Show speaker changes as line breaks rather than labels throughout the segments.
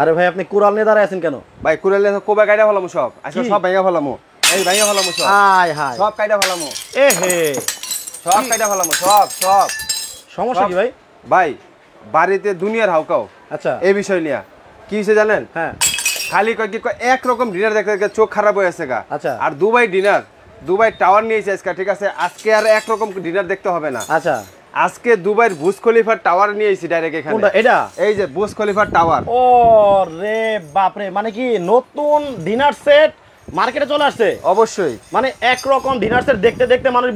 আরে ভাই আপনি কুড়াল নিয়ে দাঁড়ায় আছেন কেন?
ভাই কুড়াল নিয়ে কোবা কাইডা ফেলামু সব, আজকে সব ভাঙা ফেলামু, এই ভাঙা ফেলামু সব,
হাই হাই
সব কাইডা ফেলামু,
এ হে
সব কাইডা ফেলামু, সব সব।
সমস্যা কি ভাই?
ভাই বাড়িতে দুনিয়ার হাউকাও।
আচ্ছা
এই বিষয় নিয়ে কি হয়েছে জানেন?
হ্যাঁ
খালি একরকম ডিনার দেখতে দেখতে চোখ খারাপ হয়ে আছে গা।
আচ্ছা
আর দুবাই ডিনার, দুবাই টাওয়ার নিয়েছে আজকে, ঠিক আছে? আজকে আর একরকম ডিনার দেখতে হবে না।
আচ্ছা
আজকে দুবাইয়ের বুর্জ খলিফার টাওয়ার নিয়েছি ডাইরেক্ট এখানে।
কোনটা এটা?
এই যে বুর্জ খলিফার টাওয়ার।
ও রে বাপ রে, মানে কি নতুন ডিনার সেট মার্কেটে চলে আসছে?
অবশ্যই,
মানে একরকম ডিনার সেট দেখতে দেখতে মানুষ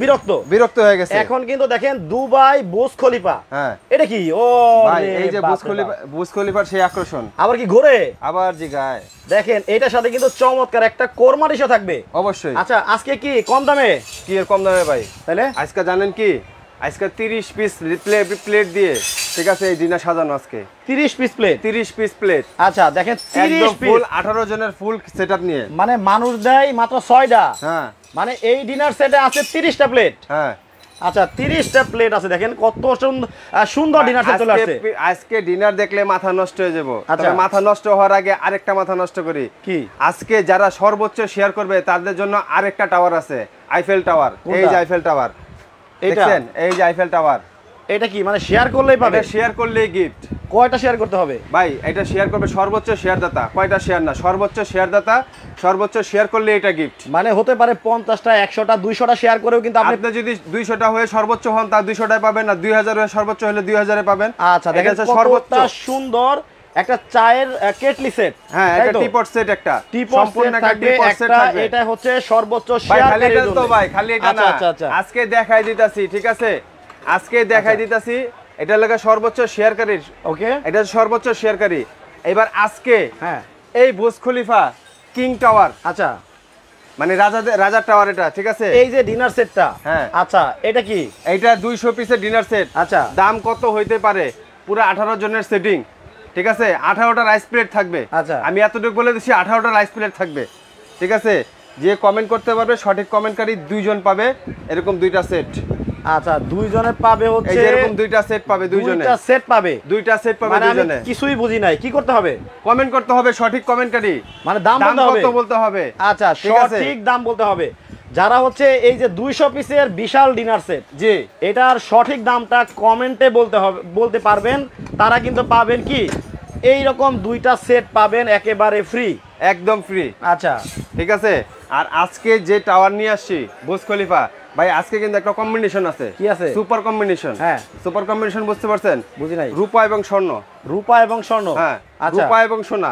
বিরক্ত
হয়ে গেছে।
এখন কিন্তু দেখেন দুবাই বুর্জ খলিফা।
হ্যাঁ
এটা কি? ও
ভাই এই যে বুর্জ খলিফার সেই আকর্ষণ
আবার কি ঘুরে
আবার জিগায়।
দেখেন এটার সাথে কিন্তু চমৎকার একটা কোরমা ডিশও থাকবে।
অবশ্যই।
আচ্ছা আজকে কি কম দামে?
কি এর কম দামে ভাই?
তাহলে
আজকে জানেন কি, আজকে 30 পিস প্লেট দিয়ে, ঠিক আছে, এই ডিনার সাজানো আজকে
30 পিস প্লেট।
30 piece plate.
আচ্ছা দেখেন 30 পিস,
ফুল 18 জনের ফুল সেটআপ নিয়ে,
মানে মানুষ দেয় মাত্র 6টা।
হ্যাঁ
মানে এই ডিনার সেটে আছে 30টা প্লেট।
হ্যাঁ
আচ্ছা 30টা প্লেট আছে, দেখেন কত সুন্দর ডিনার সেট চলে আসছে।
আজকে ডিনার দেখলে মাথা নষ্ট হয়ে যাবো।
আচ্ছা
মাথা নষ্ট হওয়ার আগে আরেকটা মাথা নষ্ট করি।
কি?
আজকে যারা সর্বোচ্চ শেয়ার করবে তাদের জন্য আরেকটা টাওয়ার আছে, আইফেল টাওয়ার। এই যে আইফেল টাওয়ার, দেখছেন? এই যে আইফেল টাওয়ার।
এটা কি মানে শেয়ার করলেই পাবে?
এটা শেয়ার করলেই গিফট।
কয়টা শেয়ার করতে হবে
ভাই? এটা শেয়ার করবে সর্বোচ্চ শেয়ারদাতা। কয়টা শেয়ার না, সর্বোচ্চ শেয়ারদাতা, সর্বোচ্চ শেয়ার করলে এটা গিফট।
মানে হতে পারে 50টা 100টা 200টা শেয়ার করেও কিন্তু আপনি
যদি 200টা হয়ে সর্বোচ্চ হন তা 200টায় পাবেন, আর 2000 হয়ে সর্বোচ্চ হলে 2000 এ পাবেন।
আচ্ছা দেখেন সর্বোচ্চ সুন্দর একটা চায়ের কেটলি সেট।
হ্যাঁ একটা টিপট সেট, একটা
সম্পূর্ণ একটা টিপট সেট থাকবে। এটা হচ্ছে সর্বোচ্চ শেয়ার
খালি এটা তো ভাই, খালি এটা না। আজকে দেখাই দিতাছি, ঠিক আছে? আজকে দেখাই দিতাছি, এটা লাগা সর্বোচ্চ শেয়ারকারী।
ওকে
এটা সর্বোচ্চ শেয়ারকারী। এবার আজকে
হ্যাঁ
এই বুর্জ খলিফা কিং টাওয়ার,
আচ্ছা
মানে রাজার টাওয়ার এটা, ঠিক আছে?
এই যে ডিনার সেটটা,
হ্যাঁ
আচ্ছা এটা কি?
এইটা 200 পিসের ডিনার সেট।
আচ্ছা
দাম কত হইতে পারে? পুরো 18 জনের সেটিং, ঠিক আছে? 18টা রাইস প্লেট থাকবে।
আচ্ছা
আমি এতটুকু বলে দিচ্ছি, 18টা রাইস প্লেট থাকবে, ঠিক আছে? যে কমেন্ট করতে পারবে, সঠিক কমেন্টকারী 2 জন পাবে এরকম 2টা সেট।
আচ্ছা 2 জনের পাবে হচ্ছে,
এই যে এরকম 2টা সেট পাবে, 2 জনে
2টা সেট পাবে,
2টা সেট পাবে 2 জনে।
কিছুই বুঝি নাই, কি করতে হবে?
কমেন্ট করতে হবে, সঠিক কমেন্টকারী
মানে দাম
বলতে হবে।
আচ্ছা সঠিক দাম বলতে হবে। যারা হচ্ছে এই যে 200 পিসের বিশাল ডিনার সেট,
জি
এটার সঠিক দামটা কমেন্টে বলতে পারবেন, তারা কিন্তু পাবেন কি এই রকম 2টা সেট পাবেন একেবারে ফ্রি,
একদম ফ্রি।
আচ্ছা
ঠিক আছে? আর আজকে যে টাওয়ার নিয়ে আসছি বুর্জ খলিফা, ভাই আজকে কিন্তু একটা কম্বিনেশন আছে।
কি আছে?
Super combination.
হ্যাঁ
সুপার কম্বিনেশন, বুঝতে পারছেন?
বুঝি নাই।
রূপা এবং স্বর্ণ।
রূপা এবং স্বর্ণ,
হ্যাঁ
আচ্ছা
রূপা এবং সোনা,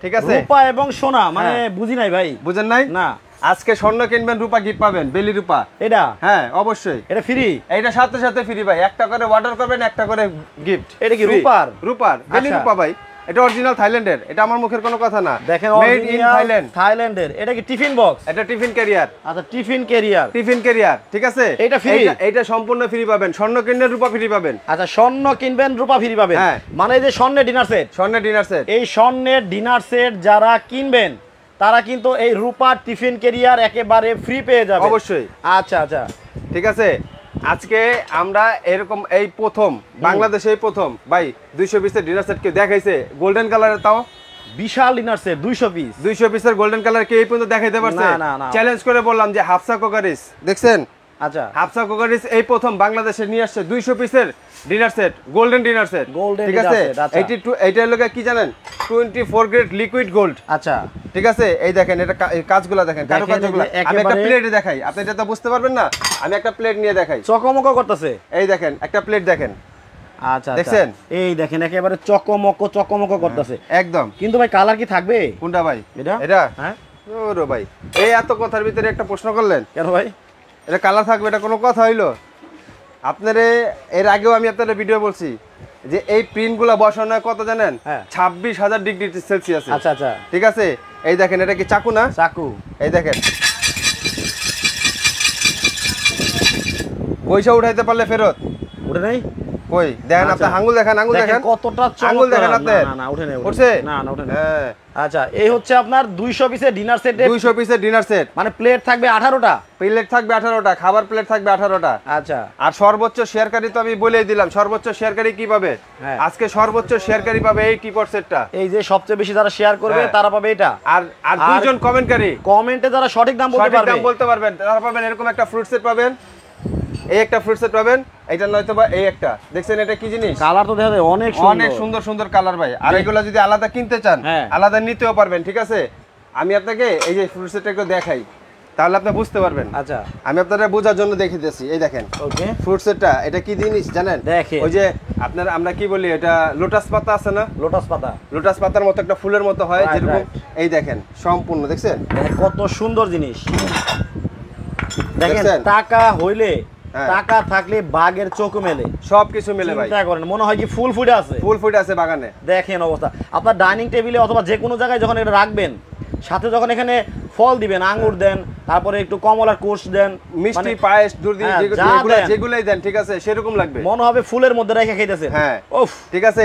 ঠিক আছে?
রূপা এবং সোনা মানে বুঝি নাই ভাই।
বুঝেন নাই?
না।
আজকে স্বর্ণ কিনবেন, রূপা গিফট পাবেন, বেলি রূপা।
এটা?
হ্যাঁ অবশ্যই,
এটা ফ্রি।
এইটা সাথে সাথে ফ্রি ভাই, একটা করে অর্ডার করবেন, একটা করে গিফট।
এটা কি রূপার?
রূপার বেলি রূপা ভাই, এটা অরিজিনাল থাইল্যান্ডের, এটা আমার মুখের কোনো কথা না।
দেখেন
মেড ইন থাইল্যান্ড,
থাইল্যান্ডের। এটা কি টিফিন বক্স?
এটা টিফিন ক্যারিয়ার।
আচ্ছা টিফিন ক্যারিয়ার,
টিফিন ক্যারিয়ার, ঠিক আছে?
এটা ফ্রি,
এটা সম্পূর্ণ ফ্রি পাবেন। স্বর্ণ কিনবেন, রূপা ফ্রি পাবেন।
আচ্ছা স্বর্ণ কিনবেন, রূপা ফ্রি পাবেন।
হ্যাঁ
মানে এই যে স্বর্ণের ডিনার সেট,
স্বর্ণের ডিনার সেট,
এই স্বর্ণের ডিনার সেট যারা কিনবেন তারা কিন্তু এই রূপা টিফিন ক্যারিয়ার একেবারে ফ্রি পেয়ে যাবে।
অবশ্যই।
আচ্ছা আচ্ছা
ঠিক আছে? আজকে আমরা এরকম এই প্রথম বাংলাদেশে প্রথম ভাই 200 পিসের ডিনার সেট কে দেখাইছে গোল্ডেন কালারের, তাও
বিশাল ডিনার সেট 200 পিস।
200 পিসের গোল্ডেন কালার কে এই পর্যন্ত দেখাইতে পারছে?
না না।
চ্যালেঞ্জ করে বললাম যে হাফসা কোকারিস, দেখছেন?
আচ্ছা
হাফসা কোকারিস এই প্রথম বাংলাদেশে নিয়ে আসছে 200 পিসের dinner set, golden dinner set. ঠিক আছে? এইটা লোকে কি জানেন? 24 গ্রেড লিকুইড গোল্ড।
আচ্ছা
ঠিক আছে? এই দেখেন, এটা কাজগুলো দেখেন, কারুকার্যগুলো। আমি একটা প্লেটে দেখাই, আপনি এটা তো বুঝতে পারবেন না। আমি একটা প্লেট নিয়ে দেখাই,
চকমক করতেছে।
এই দেখেন একটা প্লেট দেখেন।
আচ্ছা
দেখছেন?
এই দেখেন একেবারে চকমক করতেছে
একদম।
কিন্তু ভাই কালার কি থাকবে?
কোনটা ভাই?
এটা হ্যাঁ
ওরে ভাই, এই এত কথার ভিতরে একটা প্রশ্ন করলেন
কেন ভাই?
এটা কালার থাকবে, এটা কোনো কথা হইলো? আপনারে এর আগেও আমি আপনাদের ভিডিও বলছি যে এই প্রিন্টগুলো বসানো কত জানেন? 26,000 ডিগ্রি সেলসিয়াস।
আচ্ছা আচ্ছা
ঠিক আছে? এই দেখেন, এটা কি চাকু না?
চাকু।
এই দেখেন, পয়সা উঠাইতে পারলে ফেরত,
উঠে নাই।
কই দেখেন আপনি আঙ্গুল দেখেন, আঙ্গুল দেখেন
কতটা
আঙ্গুল দেখেন আপনি।
না না উঠে নেই,
উঠছে
না না উঠে নেই।
হ্যাঁ
আচ্ছা এই হচ্ছে আপনার 200 পিসের ডিনার সেট,
200 পিসের ডিনার সেট,
মানে প্লেট থাকবে 18টা,
প্লেট থাকবে 18টা, খাবার প্লেট থাকবে 18টা।
আচ্ছা
আর সর্বোচ্চ শেয়ারকারী তো আমি বলেই দিলাম, সর্বোচ্চ শেয়ারকারী কি পাবে আজকে, সর্বোচ্চ শেয়ারকারী পাবে এই টিপট সেটটা।
এই যে সবচেয়ে বেশি যারা শেয়ার করবে তারা পাবে এটা।
আর আর দুইজন কমেন্টকারী
কমেন্টে যারা সঠিক দাম
বলতে পারবেন তারা পাবেন এরকম একটা ফ্রুট সেট পাবেন, এই একটা ফ্রুট সেট পাবেন, এটা নয়তো বা এই একটা। দেখছেন এটা কি জিনিস?
কালার তো দেখা যায় অনেক সুন্দর,
অনেক সুন্দর সুন্দর কালার ভাই। আর এগুলো যদি আলাদা কিনতে চান আলাদা নিতেও পারবেন, ঠিক আছে? আমি আপনাকে এই যে ফ্রুট সেটটা একটু দেখাই, তাহলে আপনি বুঝতে পারবেন।
আচ্ছা
আমি আপনাদের বোঝার জন্য দেখিয়ে দিচ্ছি। এই দেখেন
ওকে
ফ্রুট সেটটা, এটা কি জিনিস জানেন?
দেখেন
ওই যে আপনার আমরা কি বলি, এটা লোটাস পাতা আছে না,
লোটাস পাতা,
লোটাস পাতার মতো একটা ফুলের মতো হয় যেরকম। এই দেখেন সম্পূর্ণ, দেখছেন
কত সুন্দর জিনিস। দেখেন টাকা হইলে, টাকা থাকলে বাঘের চোখ মেলে,
সবকিছু মেলে ভাই।
চিন্তা করেন মনে হয় কি ফুল ফুটে আছে,
ফুল ফুটে আছে বাগানে।
দেখেন অবস্থা। আপনার ডাইনিং টেবিলে অথবা যে কোনো জায়গায় যখন এটা রাখবেন, সাথে যখন এখানে ফল দিবেন, আঙ্গুর দেন, তারপরে একটু কমলার কোষ দেন,
মিষ্টি পায়েস দুধ যেগুলাই দেন, ঠিক আছে, সেরকম লাগবে,
মনে হবে ফুলের মধ্যে রেখে খাইতেছে।
হ্যাঁ উফ, ঠিক আছে।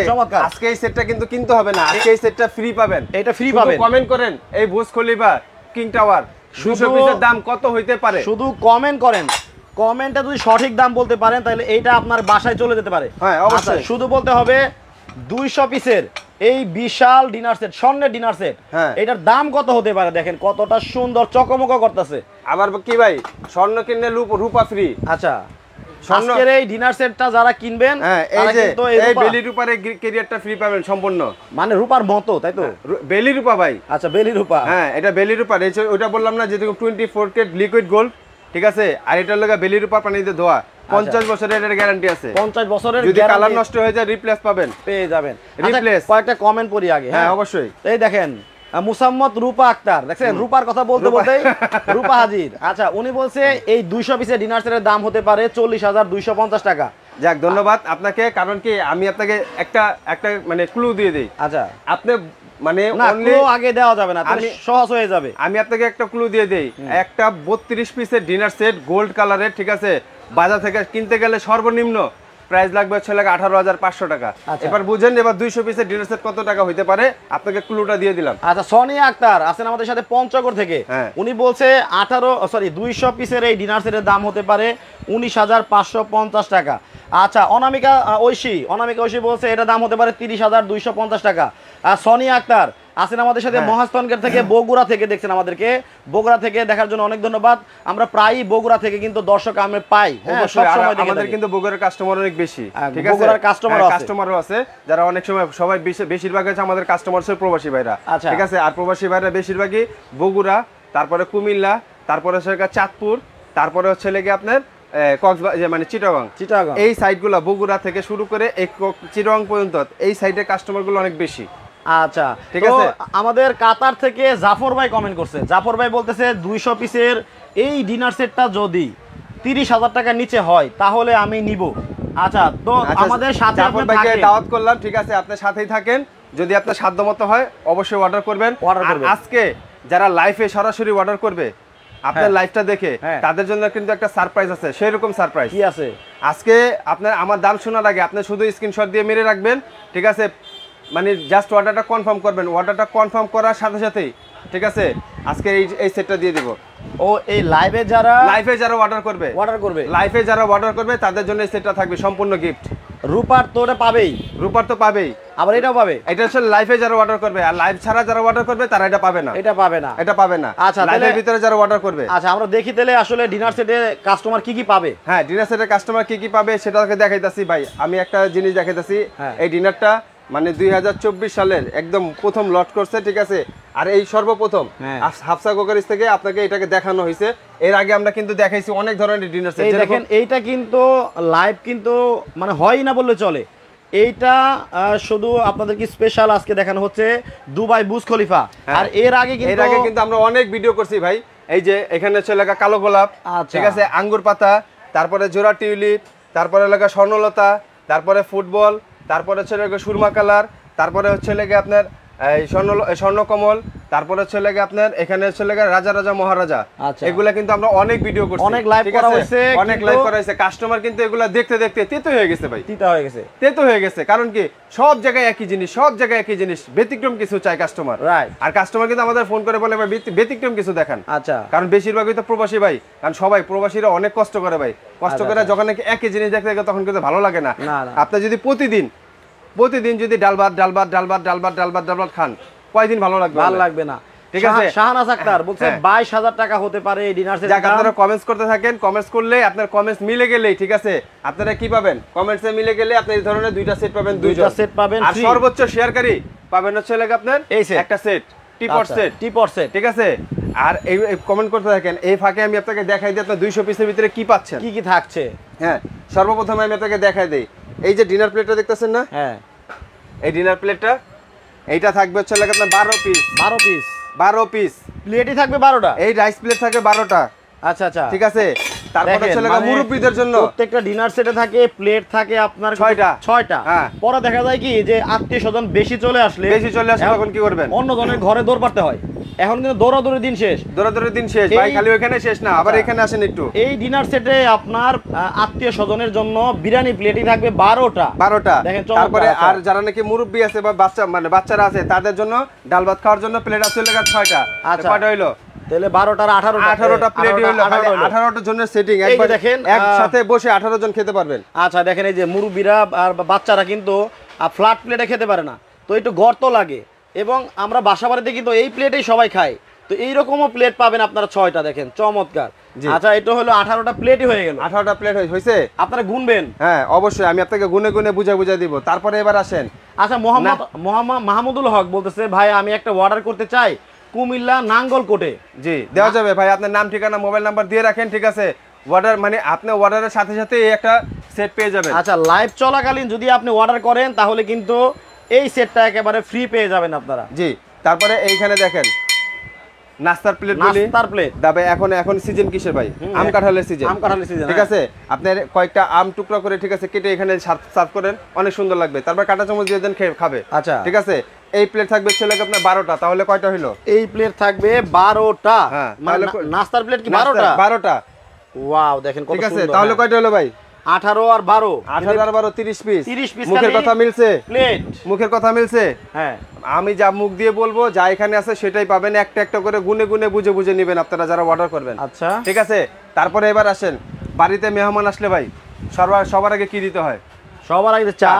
আজকে এই সেটটা কিন্তু কিনতে হবে না, আজকে এই সেটটা ফ্রি পাবেন।
এটা ফ্রি পাবেন।
কমেন্ট করেন এই বুর্জ খলিফা কিং টাওয়ার 200 পিসের দাম কত হইতে পারে,
শুধু কমেন্ট করেন। কমেন্টে যদি সঠিক দাম বলতে পারেন তাহলে এইটা আপনার বাসায় চলে যেতে পারে।
হ্যাঁ অবশ্যই।
শুধু বলতে হবে 200 পিসের এই বিশাল ডিনার সেট, স্বর্ণের ডিনার সেট, এটার দাম কত হতে পারে দেখেন, কতটা সুন্দর চকমক করতেছে।
আবার কি ভাই, স্বর্ণ কিনলে রূপা ফ্রি।
আচ্ছা আজকের এই ডিনার সেটটা যারা কিনবেন,
এই যে এই বেলি রূপার ক্যারিয়ারটা ফ্রি পাবেন সম্পূর্ণ,
মানে রূপার মতো, তাই তো?
বেলি রূপা ভাই।
আচ্ছা বেলি রূপা,
হ্যাঁ এটা বেলি রূপা। ওইটা বললাম না যে 24 ক্যারেট লিকুইড গোল্ড, ঠিক আছে। আর এটার লগে বেলি রূপা পানিতে ধোয়া, 50 বছরের এর গ্যারান্টি আছে।
50 বছরের,
যদি কালার নষ্ট হয়ে যায় রিপ্লেস পাবেন,
পেয়ে যাবেন
রিপ্লেস।
কয়েকটা কমেন্ট পড়ি আগে।
হ্যাঁ অবশ্যই।
এই দেখেন মুসাম্মদ রূপা আক্তার, দেখছেন রূপার কথা বলতে বলতেই রূপা হাজির। আচ্ছা উনি বলছে এই 200 পিসের ডিনার সেটের দাম হতে পারে 40,250 টাকা।
যাক ধন্যবাদ আপনাকে, কারণ কি আমি আপনাকে একটা মানে ক্লু দিয়ে দেই।
আচ্ছা
আপনি মানে
ক্লু আগে দেওয়া যাবে না, তাহলে সহজ হয়ে যাবে।
আমি আপনাকে একটা ক্লু দিয়ে দেই, একটা 32 পিসের ডিনার সেট গোল্ড কালারের, ঠিক আছে, বাজার থেকে কিনতে গেলে সর্বনিম্ন প্রাইস লাগবে 18,500 টাকা। এবার বুঝেন এবার 200 পিসের ডিনার সেট কত টাকা হইতে পারে, আপনাকে ক্লুটা দিয়ে দিলাম।
আচ্ছা সোনিয়া আক্তার আছেন আমাদের সাথে পঞ্চগড় থেকে, উনি বলছে 200 পিসের এই ডিনার সেটের দাম হতে পারে 19,550 টাকা। আচ্ছা অনামিকা ঐশী বলছে এটা দাম হতে পারে 30,250 টাকা। আর সোনিয়া আক্তার আছেন আমাদের সাথে মহাস্থানগড় থেকে, বগুড়া থেকে দেখছেন আমাদেরকে, বগুড়া থেকে দেখার জন্য অনেক ধন্যবাদ। আমরা প্রায়ই বগুড়া থেকে কিন্তু দর্শক আমরা পাই, সব সময়
আমাদের কিন্তু বগুড়ার কাস্টমার অনেক বেশি, ঠিক আছে,
বগুড়ার
কাস্টমারও আছে যারা অনেক সময়, সবাই বেশিরভাগ আছে আমাদের কাস্টমার হচ্ছে প্রবাসী ভাইরা, ঠিক আছে। আর প্রবাসী ভাইরা বেশিরভাগই বগুড়া, তারপরে কুমিল্লা, তারপরে হচ্ছে চাঁদপুর, তারপরে হচ্ছে লেগে আপনার কক্সবাজার মানে চিটাগাং, এই সাইডগুলো বগুড়া থেকে শুরু করে চিটাগাং পর্যন্ত এই সাইডের কাস্টমারগুলো অনেক বেশি।
আচ্ছা ঠিক আছে। আমাদের কাতার থেকে জাফর ভাই কমেন্ট করছে, জাফর ভাই বলতেছে 200 পিসের এই ডিনার সেটটা যদি 30,000 টাকার নিচে হয় তাহলে আমি নিব। আচ্ছা তো আমাদের সাথে
জাফর ভাইকে দাওয়াত করলাম, ঠিক আছে, আপনার সাথেই থাকেন। যদি আপনার সাধ্যমতো হয় অবশ্যই অর্ডার করবেন। আর আজকে যারা লাইভে সরাসরি অর্ডার করবে আপনার লাইভটা দেখে, তাদের জন্য কিন্তু একটা সারপ্রাইজ আছে। সেই রকম সারপ্রাইজ
কি আছে
আজকে? আপনার আমার দাম শোনার আগে আপনি শুধু স্ক্রিনশট দিয়ে মেরে রাখবেন, ঠিক আছে, মানে জাস্ট অর্ডারটা কনফার্ম করবেন। অর্ডারটা কনফার্ম করার সাথে সাথেই, ঠিক আছে, আজকে এই সেটটা দিয়ে দিব।
ও এই লাইভে যারা
অর্ডার করবে তাদের জন্য এই সেটটা থাকবে সম্পূর্ণ গিফট।
রূপার তো ওটা পাবেই,
রূপার তো পাবেই,
আবার এটাও পাবে।
এটা হচ্ছে লাইভে যারা অর্ডার করবে, আর লাইভ ছাড়া যারা অর্ডার করবে তারা এটা পাবে না। আচ্ছা লাইভের ভিতরে যারা অর্ডার করবে,
আচ্ছা আমরা দেখি তাহলে আসলে ডিনার সেটে কাস্টমার কি কি পাবে।
হ্যাঁ ডিনার সেটের কাস্টমার কি কি পাবে সেটাকে দেখাইতাছি ভাই। আমি একটা জিনিস দেখাইতাছি, এই ডিনারটা মানে 2024 সালের একদম প্রথম লট করছে, ঠিক আছে। আর এই সর্বপ্রথম হাফসা কোকারিজ থেকে আপনাকে এটাকে দেখানো হয়েছে। এর আগে আমরা কিন্তু দেখাইছি অনেক ধরনের ডিনার সেট।
দেখেন এইটা কিন্তু লাইভ কিন্তু মানে হয় না বললে চলে। এইটা শুধু আপনাদের কি স্পেশাল আজকে দেখানো হচ্ছে দুবাই বুর্জ খলিফা। আর এর আগে
কিন্তু আমরা অনেক ভিডিও করছি ভাই। এই যে এখানে হচ্ছে লেখা কালো গোলাপ, ঠিক আছে, আঙ্গুর পাতা, তারপরে জোড়া টিউলিপ, তারপরে লেখা স্বর্ণলতা, তারপরে ফুটবল, তারপরে হচ্ছে লেগে সুরমা কালার, তারপরে হচ্ছে লেগে আপনার এই স্বর্ণকমল, তারপরে হচ্ছে লাগে আপনার এখানে হচ্ছে লাগে রাজা রাজা মহারাজা, এগুলা কিন্তু আমরা অনেক ভিডিও করছি,
অনেক লাইভ করা হয়েছে,
অনেক লাইভ করা হয়েছে। কাস্টমার কিন্তু এগুলা দেখতে দেখতে তেতো হয়ে গেছে ভাই, তেতো হয়ে গেছে। কারণ কি সব জায়গায় একই জিনিস, সব জায়গায় একই জিনিস, ব্যতিক্রম কিছু চাই কাস্টমার। আর কাস্টমার কিন্তু আমাদের ফোন করে বলে ভাই ব্যতিক্রম কিছু দেখান।
আচ্ছা, কারণ
বেশিরভাগই তো প্রবাসী ভাই, কারণ সবাই প্রবাসীরা অনেক কষ্ট করে ভাই, কষ্ট করে যখন নাকি একই জিনিস দেখতে দেখে তখন কিন্তু ভালো লাগে না। আপনি যদি প্রতিদিন যদি ডাল ভাত খান, কয়দিন ভালো লাগবে?
ভালো লাগবে না। ঠিক আছে, শাহনাজ আক্তার বলছে 22,000 টাকা হতে পারে এই ডিনার সেট।
যাক, আপনারা কমেন্টস করতে থাকেন, কমেন্টস করলে আপনার কমেন্টস মিলে গেলেই ঠিক আছে, আপনারা কি পাবেন? কমেন্টসে মিলে গেলে আপনি এই ধরনের দুইটা সেট পাবেন, দুইটা সেট পাবেন, আর সর্বোচ্চ শেয়ারকারী পাবেন হচ্ছে লাগে আপনার এই একটা সেট, টিপট সেট, ঠিক আছে। আর এই কমেন্ট করতে থাকেন, এই ফাঁকে আমি আপনাকে দেখাই দিই আপনার 200 পিসের ভিতরে কি পাচ্ছেন,
কি কি থাকছে।
হ্যাঁ, সর্বপ্রথমে আমি আপনাকে দেখাই দেই, এই যে ডিনার প্লেটটা দেখতেছেন না, হ্যাঁ, এই ডিনার প্লেটটা এইটা থাকবে হচ্ছে লাগে আপনার 12 পিস
প্লেটই থাকবে 12টা,
এই রাইস প্লেট থাকবে 12টা।
আচ্ছা আচ্ছা,
ঠিক আছে। তারপরে হচ্ছে লাগে মুরব্বিদের জন্য
প্রত্যেকটা ডিনার সেটে থাকে প্লেট থাকে আপনার 6টা। হ্যাঁ, পরে দেখা যায় কি যে আত্মীয়স্বজন বেশি চলে আসলে
তখন কি করবেন?
অন্য জনের ঘরে দৌড় পারতে হয়। এখন কিন্তু দৌড়াদৌড়ির দিন শেষ,
ভাই, খালি ওখানে শেষ না, আবার এখানে আসেন একটু।
এই ডিনার সেটে আপনার আত্মীয়স্বজনের জন্য বিরিয়ানি প্লেটই থাকবে 12টা। দেখেন,
তারপরে আর যারা নাকি মুরব্বি আছে বা বাচ্চারা আছে তাদের জন্য ডাল ভাত খাওয়ার জন্য প্লেট আছে লাগা 6টা। আচ্ছা, কয়টা হইলো?
তাহলে 12টার 18টা প্লেট হইলো,
18টার জন্য সেটিং। একবার দেখেন একসাথে বসে 18 জন খেতে পারবেন।
আচ্ছা, দেখেন এই যে মুরব্বিরা আর বাচ্চারা কিন্তু ফ্ল্যাট প্লেটে খেতে পারে না, তো একটু গর্ত লাগে, এবং আমরা বাসা বাড়িতে কিন্তু এই প্লেটেই সবাই খায়, তো এইরকমও প্লেট পাবেন আপনারা 6টা। দেখেন, চমৎকার। আচ্ছা, এটা হলো 18টা প্লেটই হয়ে গেল।
18টা প্লেট হয়েছে,
আপনারা গুনবেন?
হ্যাঁ, অবশ্যই আমি আপনাকে গুনে গুনে বুঝা দিব। তারপরে এবার আসেন।
আচ্ছা, মাহমুদুল হক বলতেছে, ভাই আমি একটা অর্ডার করতে চাই কুমিল্লা নাঙ্গলকোটে।
জি, দেওয়া যাবে ভাই, আপনার নাম ঠিকানা মোবাইল নাম্বার দিয়ে রাখেন, ঠিক আছে। অর্ডার মানে আপনি অর্ডারের সাথে সাথে এই একটা সেট পেয়ে যাবেন।
আচ্ছা, লাইভ চলাকালীন যদি আপনি অর্ডার করেন তাহলে কিন্তু এই সেটটা একেবারে ফ্রি পেয়ে যাবেন আপনারা।
জি, তারপরে এইখানে দেখেন নাস্তার প্লেট, দাবে এখন সিজন কিসের ভাই? আম কাঁঠালের সিজন, ঠিক আছে। আপনার কয়েকটা আম টুকরা করে ঠিক আছে কেটে এখানে সার্ভ করেন, অনেক সুন্দর লাগবে। তারপর কাঁটা চামচ দিয়ে দেন, খাবে। আচ্ছা, ঠিক আছে। এই প্লেট থাকবে ছেলে আপনার 12টা, তাহলে কয়টা হলো?
এই প্লেট থাকবে 12টা।
হ্যাঁ,
মানে নাস্তার প্লেট কি 12টা? ওয়াও, দেখেন কত সুন্দর।
ঠিক আছে, তাহলে কয়টা হলো ভাই?
18 আর 12,
30 পিস। মুখের কথা মিলছে? প্লেট মুখের কথা মিলছে? হ্যাঁ, আমি যা মুখ দিয়ে বলবো, যা এখানে আছে সেটাই পাবেন। একটা একটা করে গুনে গুনে বুঝে বুঝে নেবেন আপনারা যারা অর্ডার করবেন। আচ্ছা, ঠিক আছে। তারপরে এবার আসেন, বাড়িতে মেহমান আসলে ভাই সবার আগে কি দিতে হয়?
সবার আগে চা,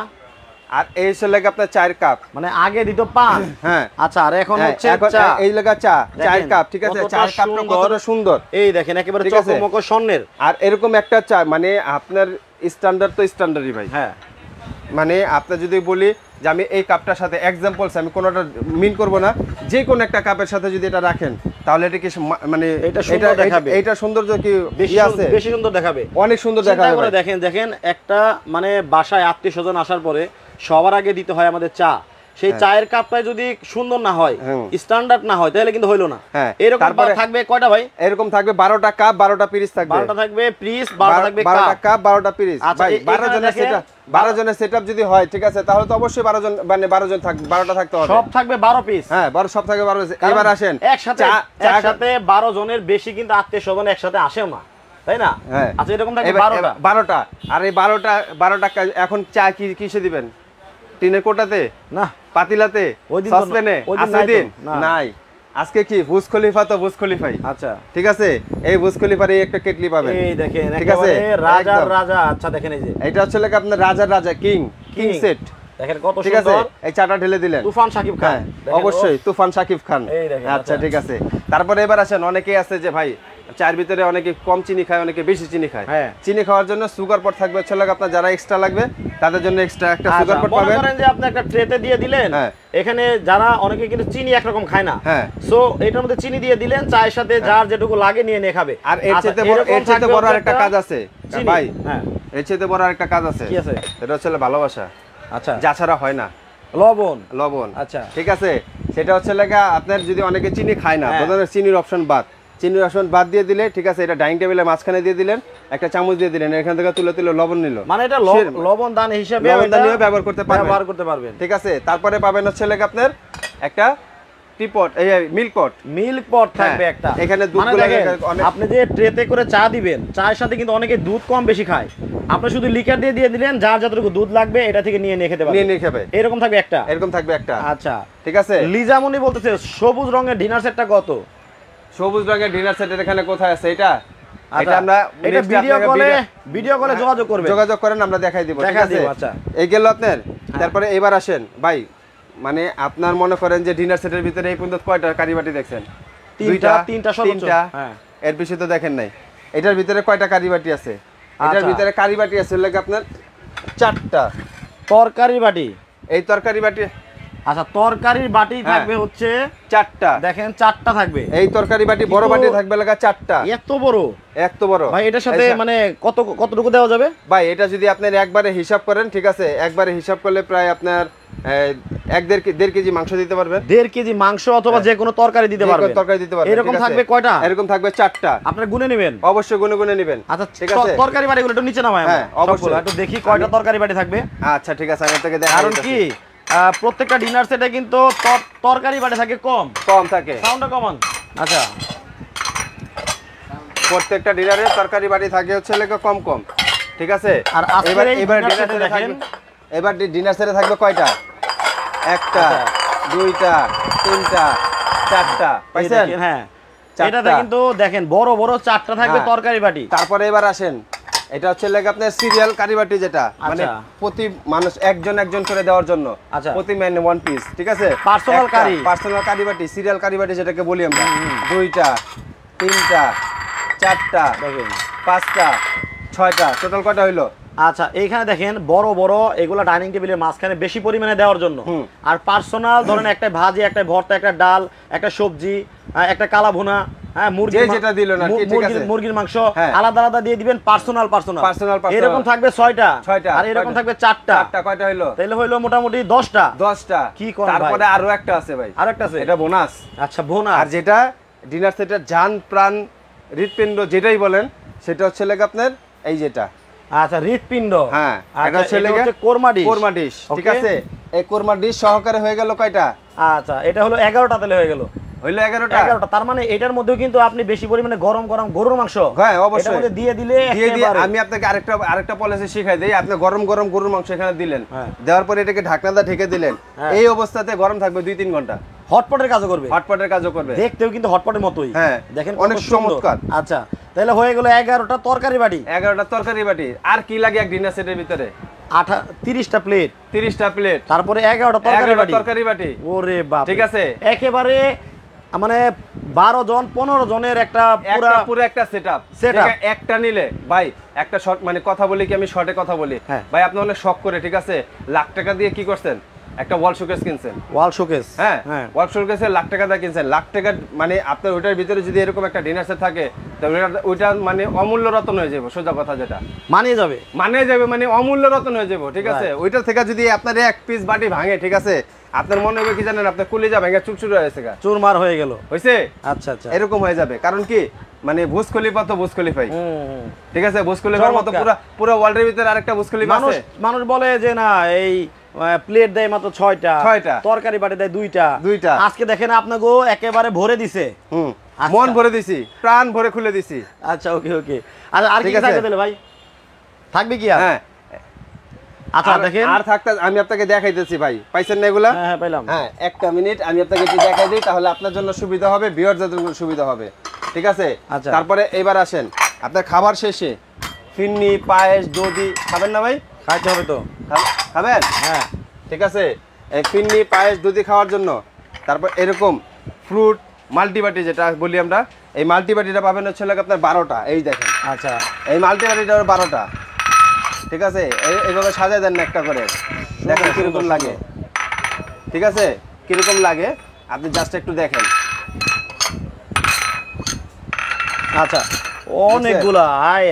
আর এই হচ্ছে লাগে আপনার 4 কাপ,
মানে আগে দিত পান। হ্যাঁ, আচ্ছা, আর এখন হচ্ছে চা,
এই লাগা চা 4 কাপ, ঠিক আছে। 4 কাপটা কতটা সুন্দর,
এই দেখেন, একেবারে চকমক স্বর্ণের।
আর এরকম একটা চা, মানে আপনার স্ট্যান্ডার্ড তো স্ট্যান্ডার্ডই ভাই। হ্যাঁ, মানে আপনি যদি বলি যে আমি এই কাপটার সাথে এক্সাম্পলস, আমি কোনোটা মিন করব না, যে কোনো একটা কাপের সাথে যদি এটা রাখেন তাহলে এটা কি মানে এটা সৌন্দর্য কি বেশি আছে?
বেশি সুন্দর দেখাবে,
অনেক সুন্দর দেখাবে।
দেখেন একটা মানে বাসায় আত্মীয়স্বজন আসার পরে সবার আগে দিতে হয় আমাদের চা। সেই চায়ের কাপটা যদি সুন্দর না হয়, স্ট্যান্ডার্ড না হয়, তাহলে কিন্তু হইলো না। এরকম থাকবে কয়টা ভাই?
এরকম থাকবে 12টা কাপ, 12টা পিস থাকবে।
12টা থাকবে পিস, 12টা থাকবে কাপ।
12টা কাপ, 12টা পিস। ভাই 12 জনের সেটআপ যদি হয়, ঠিক আছে, তাহলে তো অবশ্যই 12 জন, মানে 12 জন থাকবে, 12টা থাকতে হবে।
সব থাকবে 12 পিস।
হ্যাঁ, সব থাকবে 12। এবার আসেন,
একসাথে 12 জনের বেশি কিন্তু আত্মীয়স্বজন একসাথে আসেও না, তাই না? আচ্ছা, এরকম থাকবে
12টা। আর এই 12টা এখন চা কিসে দিবেন? টিনের কোটাতে না, পাতিলাতে, সসপ্যানে? দিন নাই, আজকে কি বুর্জ খলিফা, তো বুর্জ খলিফাই। আচ্ছা, ঠিক আছে, এই বুর্জ খলিফার এই একটা কেটলি পাবেন।
এই দেখেন, ঠিক আছে, রাজার রাজা। আচ্ছা, দেখেন এই যে
এটা হচ্ছে লাগে আপনার রাজার রাজা, কিং সেট।
দেখেন কত সুন্দর।
ঠিক আছে, এই চাটা ঢেলে দিলেন,
তুফান শাকিব খান।
অবশ্যই তুফান শাকিব খান। আচ্ছা, ঠিক আছে। তারপরে এবার আসেন, অনেকেই আছে যে ভাই চার ভিতরে অনেকে কম চিনি খায়, অনেকে বেশি চিনি খায়। চিনি খাওয়ার জন্য সুগার পট থাকবে হচ্ছে লাগে আপনার, যারা এক্সট্রা লাগবে তাদের জন্য এক্সট্রা একটা সুগার পট পাবেন।
মনে করেন যে আপনি একটা ট্রেতে দিয়ে দিলেন, এখানে যারা অনেকে কিন্তু চিনি একরকম খায় না, সো এটার মধ্যে চিনি দিয়ে দিলেন, চায়ের সাথে যার যেটুকু লাগে নিয়ে খাবে।
আর এর চেয়ে বড় আরেকটা কাজ আছে ভাই, এর চেয়ে বড় আরেকটা কাজ আছে। কি আছে? এটা হচ্ছে ভালোবাসা। আচ্ছা, যা ছাড়া হয় না, লবণ। আচ্ছা, ঠিক আছে, সেটা হচ্ছে লাগা আপনার যদি অনেকে চিনি খায় না, তাহলে চিনির অপশন বাদ দিয়ে দিলে, ঠিক আছে, এটা ডাইনিং টেবিলের মাঝখানে দিয়ে দিলেন, একটা চামচ দিয়ে দিলেন, এখান থেকে তুলে লবণ নিল, মানে এটা
লবণ দান হিসেবে
ব্যবহার করতে পারবেন, ঠিক আছে। তারপরে পাবেন হচ্ছে লাগে আপনার একটা টিপট, এই মিল্ক পট
থাকবে একটা।
এখানে দুধ
আপনি যে ট্রেতে করে চা দিবেন, চায়ের সাথে কিন্তু অনেকে দুধ কম বেশি খায়, আপনি শুধু লিকার দিয়ে দিলেন, যার যতটুকু দুধ লাগবে এটা থেকে নিয়ে খেতে পারবেন,
নিয়ে খাবে।
এরকম থাকবে একটা,
এরকম থাকবে একটা।
আচ্ছা
ঠিক আছে।
লিজামনি বলতেছে সবুজ রঙের ডিনার সেটটা কত?
সবুজ রঙের ডিনার সেটের এখানে কোথায় আছে এটা? এটা আমরা
এটা ভিডিও কলে
যোগাযোগ করেন, আমরা দেখাই দিব। ঠিক আছে,
আচ্ছা
এই গেল আপনার। তারপরে এবার আসেন ভাই, মানে আপনার মনে করেন যে ডিনার সেটের ভিতরে এই পর্যন্ত কয়টা কারিবাটি দেখছেন? তিনটা। এর বেশি তো দেখেন নাই। এটার ভিতরে কয়টা কারিবাটি আছে? এটার ভিতরে কারিবাটি আছে লাগে আপনার 4টা
তরকারি বাটি।
এই তরকারি বাটি,
আচ্ছা তরকারির বাটি থাকবে হচ্ছে
4টা।
দেখেন 4টা থাকবে।
এই তরকারি বাটি বড় বাটি থাকবে লাগা 4টা।
এত বড়? এত বড় ভাই। এটার সাথে মানে কতটুকু দেওয়া যাবে ভাই?
এটা যদি আপনার একবারে হিসাব করেন, ঠিক আছে, একবারে হিসাব করলে প্রায় আপনার 1.5 কেজি মাংস দিতে পারবেন।
1.5 কেজি মাংস অথবা যে কোনো তরকারি দিতে পারবেন। এরকম থাকবে কয়টা?
এরকম থাকবে 4টা।
আপনি গুনে নেবেন?
অবশ্যই গুনে নেবেন।
আচ্ছা ঠিক আছে, তরকারি বাটিগুলো একটু নিচে নামায় আমরা।
অবশ্যই
একটু দেখি কয়টা তরকারি বাটি থাকবে।
আচ্ছা ঠিক আছে, আমি আপনাকে দেখাই।
কারণ কি প্রত্যেকটা ডিনার সেটে কিন্তু তরকারি বাটি থাকে কম
থাকে।
সাউন্ডটা কমান। আচ্ছা
প্রত্যেকটা ডিনারে তরকারি বাটি থাকে হচ্ছে লেগে কম। ঠিক আছে।
আর এবার
ডিনার সেটে থাকবে কয়টা? 1টা, 2টা, 3টা, 4টা। পাইছেন?
হ্যাঁ, এটাতে কিন্তু দেখেন বড় বড় 4টা থাকবে তরকারি বাটি।
তারপরে এবার আসেন, এটা হচ্ছে লাগে আপনার সিরিয়াল কারিবাটি, যেটা মানে প্রতি মানুষ একজন করে দেওয়ার জন্য, প্রতি ম্যান 1 পিস। ঠিক আছে, পার্সোনাল কারিবাটি, সিরিয়াল কারিবাটি যেটাকে বলি আমরা। 2টা, 3টা, 4টা, 5টা, 6টা, টোটাল কয়টা হইলো?
আচ্ছা এইখানে দেখেন বড় বড় এগুলা ডাইনিং টেবিলের মাঝখানে বেশি পরিমাণে দেওয়ার জন্য, আর পার্সোনাল ধরেন একটা ভাজি, একটা ভর্তা, একটা ডাল, একটা সবজি, একটা কালা ভুনা, হ্যাঁ মুরগির মাংস আলাদা আলাদা দিয়ে দিবেন। পার্সোনাল এরকম থাকবে 6টা, আর এরকম থাকবে 4টা।
কয়টা হইলো?
তাহলে হইলো মোটামুটি 10টা। কি কোন
তারপরে আরো একটা আছে ভাই, আরেকটা আছে, এটা বোনাস।
আচ্ছা বোনাস।
আর যেটা ডিনার সেটের জান প্রাণ হৃৎপিণ্ড যেটাই বলেন, সেটা হচ্ছে লাগে আপনার এই যেটা।
আচ্ছা হৃৎপিণ্ড,
হ্যাঁ, এটা হচ্ছে কোরমা ডিশ। ঠিক আছে, এই কোরমা ডিশ সহকারে হয়ে গেল কয়টা?
আচ্ছা এটা হলো 11টা, তাহলে হয়ে গেল 11টা। তার মানে এটার মধ্যেও কিন্তু আপনি বেশি পরিমাণে গরম গরুর মাংস,
হ্যাঁ অবশ্যই
দিয়ে দিলে
আমি আপনাকে আরেকটা পলিসি শিখাই দেই। আপনি গরম গরুর মাংস এখানে দিলেন, দেওয়ার পরে এটাকে ঢাকনা দিয়ে ঢেকে দিলেন, এই অবস্থাতে গরম থাকবে 2-3 ঘন্টা।
হটপটের কাজও করবে, দেখতেও কিন্তু হটপটের মতোই।
হ্যাঁ
দেখেন
অনেক চমৎকার।
আচ্ছা তাহলে হয়ে গেল 11টা তরকারি বাটি।
আর কি লাগে এক ডিনার সেটের ভিতরে?
30টা প্লেট।
তারপরে
11টা তরকারি বাটি। ওরে বাপ,
ঠিক আছে,
একেবারে মানে 12 জন 15 জনের একটা
পুরো একটা সেটআপ। একটা নিলে ভাই, একটা শর্ট মানে কথা বলি কি, আমি শর্টে কথা বলি ভাই, আপনি অনেক শখ করে, ঠিক আছে, লাখ টাকা দিয়ে কি করছেন? একটা ওয়াল শোকেস কিনছেন। হ্যাঁ, ওয়াল শোকেসে লাখ টাকা দিয়ে কিনছেন। লাখ টাকা মানে আপনার ওইটার ভিতরে যদি এরকম একটা ডিনার সেট থাকে, তাহলে ওইটা মানে অমূল্য রতন হয়ে যাবে। সোজা কথা যেটা মানিয়ে যাবে মানে অমূল্য রতন হয়ে যাবে। ঠিক আছে, ওইটার থেকে যদি আপনার 1 পিস বাটি ভাঙে, ঠিক আছে, আপনার মনে হবে কি জানেন, আপনার কলিজা ভেঙে চুরচুর হয়েছে,
চুরমার হয়ে গেল, হইছে। আচ্ছা
এরকম হয়ে যাবে। কারণ কি, মানে বুর্জ খলিফা তো বুর্জ খলিফাই। ঠিক আছে, বুর্জ খলিফার মতো পুরো ওয়ার্ল্ডের ভিতরে আরেকটা বুর্জ খলিফা আছে। মানুষ বলে যে না, এই প্লেট দেয় মাত্র 6টা, তরকারি বাটি দেয় 2টা। আজকে দেখেন আপনাকে একেবারে ভরে দিছে, মন ভরে দিছি, প্রাণ ভরে খুলে দিছি। আচ্ছা ওকে। আর কি থাকবে তাহলে ভাই? থাকবে কি? হ্যাঁ আচ্ছা দেখেন, আর থাকতে আমি আপনাকে দেখাইতেছি ভাই। পাইছেন না এগুলা? হ্যাঁ পাইলাম। হ্যাঁ, একটা মিনিট আমি আপনাকে একটু দেখাই দিই, তাহলে আপনার জন্য সুবিধা হবে, ভিউয়ারদের জন্য সুবিধা হবে। ঠিক আছে, তারপরে এবার আসেন, আপনার খাবার শেষে ফিন্নি, পায়েস, দধি খাবেন না ভাই? খাইতে হবে তো, খাবেন? হ্যাঁ ঠিক আছে, এই ফিন্নি, পায়েস, দধি খাওয়ার জন্য তারপর এরকম ফ্রুট মাল্টিবাটি যেটা বলি আমরা, এই মাল্টিবাটিটা পাবেন হচ্ছে আপনার 12টা। এই দেখেন, আচ্ছা এই মাল্টিবাটিটা 12টা। ঠিক আছে, এইভাবে সাজায় দেন না একটা করে, দেখেন কিরকম লাগে। ঠিক আছে, কিরকম লাগে আপনি জাস্ট একটু দেখেন। আচ্ছা অনেকগুলা, হাই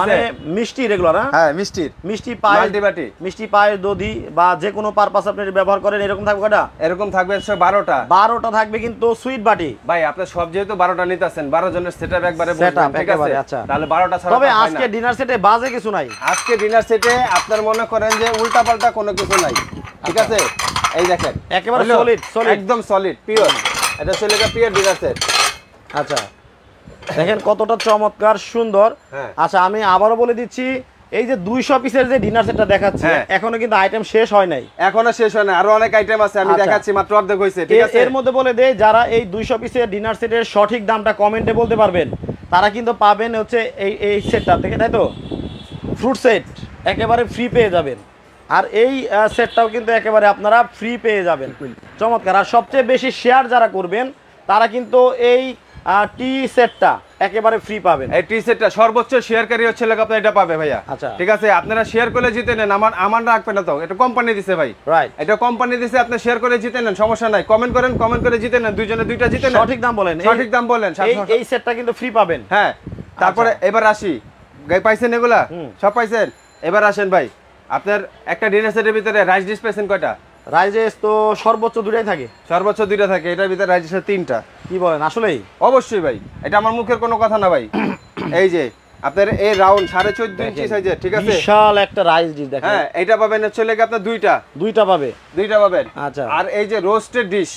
মানে মিষ্টি রেগুলার। হ্যাঁ মিষ্টি পায়েস, দধি বা যে কোনো পারপাস আপনি ব্যবহার করেন। এরকম থাকবে কয়টা? এরকম থাকবে 12টা থাকবে, কিন্তু সুইট বাটি ভাই আপনি সব যেহেতু 12টা নিতেছেন, 12 জনের সেটআপ একবারে বলবেন। ঠিক আছে, আচ্ছা তাহলে 12টা ছাড়া। তবে আজকে ডিনার সেটে বাজে কিছু নাই। আজকে ডিনার সেটে আপনার মনে করেন যে উল্টাপাল্টা কোনো কিছু নাই। ঠিক আছে, এই দেখেন
একেবারে সলিড
একদম সলিড পিওর, এটা হচ্ছে পিওর ডিনার সেট।
আচ্ছা দেখেন কতটা চমৎকার সুন্দর। আচ্ছা আমি আবারও বলে দিচ্ছি, এই যে 200 পিসের যে ডিনার সেটটা দেখাচ্ছি এখনো কিন্তু আইটেম শেষ হয় নাই,
এখনো শেষ হয় না, আরো অনেক আইটেম আছে, আমি দেখাচ্ছি মাত্র অর্ধেক হইছে। ঠিক আছে,
এর মধ্যে বলে দেই যারা এই 200 পিসের ডিনার সেটের সঠিক দামটা কমেন্টে বলতে পারবেন তারা কিন্তু পাবেন হচ্ছে এই সেটটা থেকে, তাই তো ফ্রুট সেট একেবারে ফ্রি পেয়ে যাবেন, আর এই সেটটাও কিন্তু একেবারে আপনারা ফ্রি পেয়ে যাবেন। চমৎকার। আর সবচেয়ে বেশি শেয়ার যারা করবেন তারা কিন্তু এই টি সেটটা একেবারে ফ্রি পাবেন।
এই টি সেটটা সর্বোচ্চ শেয়ারকারী হচ্ছে আপনারা এটা পাবে ভাইয়া।
আচ্ছা
ঠিক আছে, আপনারা শেয়ার করে জিতে নেন, আমার রাখবেন না তো, এটা কোম্পানি দিছে ভাই।
রাইট,
এটা কোম্পানি দিছে, আপনি শেয়ার করে জিতে নেন, সমস্যা নাই। কমেন্ট করেন, কমেন্ট করে জিতে নেন, দুইজনে দুইটা জিতে নেন।
সঠিক দাম বলেন,
সঠিক দাম বলেন।
এই সেটটা কিন্তু ফ্রি পাবেন।
হ্যাঁ, তারপরে এবার আসি, গাই পাইছেন এগুলা সব পাইছেন? এবার আসেন ভাই, আপনার একটা ডিনার সেটের ভিতরে রাইস ডিশ পাইছেন কয়টা?
রাইজেস তো সর্বোচ্চ দুটাই থাকে,
সর্বোচ্চ দুইটা থাকে, এটার ভিতরে রাইস ডিশের 3টা।
কি বলেন? আসলেই?
অবশ্যই ভাই, এটা আমার মুখের কোনো কথা না ভাই। এই যে আপনার এই রাউন্ড 14.5 ইঞ্চি সাইজের, ঠিক আছে,
বিশাল একটা রাইস ডিশ দেখেন।
হ্যাঁ, এটা পাবেন হচ্ছে আপনার দুইটা পাবেন।
আচ্ছা,
আর এই যে রোস্টেড ডিশ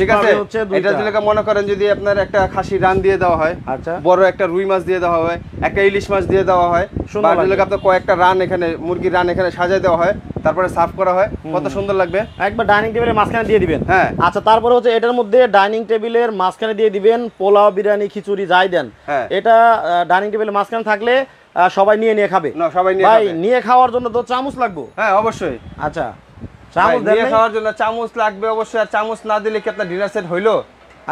ঠিক আছে,
এটা যেটা মনে করেন যদি আপনার একটা খাসি রান দিয়ে দেওয়া হয়,
আচ্ছা,
বড় একটা রুই মাছ দিয়ে দেওয়া হয়, একটা ইলিশ মাছ দিয়ে দেওয়া হয়, বা আপনার কয়েকটা রান এখানে মুরগির রান এখানে সাজায় দেওয়া হয়, তারপরে সার্ভ করা হয়, কত সুন্দর লাগবে।
একবার ডাইনিং টেবিলের মাঝখানে দিয়ে দিবেন।
হ্যাঁ,
আচ্ছা, তারপরে হচ্ছে এটার মধ্যে ডাইনিং টেবিলের মাঝখানে দিয়ে দিবেন পোলাও, বিরিয়ানি, খিচুড়ি যাই দেন, এটা ডাইনিং টেবিলের মাঝখানে থাকলে সবাই নিয়ে খাবে।
না, সবাই
নিয়ে খাওয়ার জন্য তো চামচ লাগবে।
হ্যাঁ, অবশ্যই।
আচ্ছা,
চামচ দিয়ে খাওয়ার জন্য চামচ লাগবে অবশ্যই, আর চামচ না দিলে কি আপনার ডিনার সেট হইলো?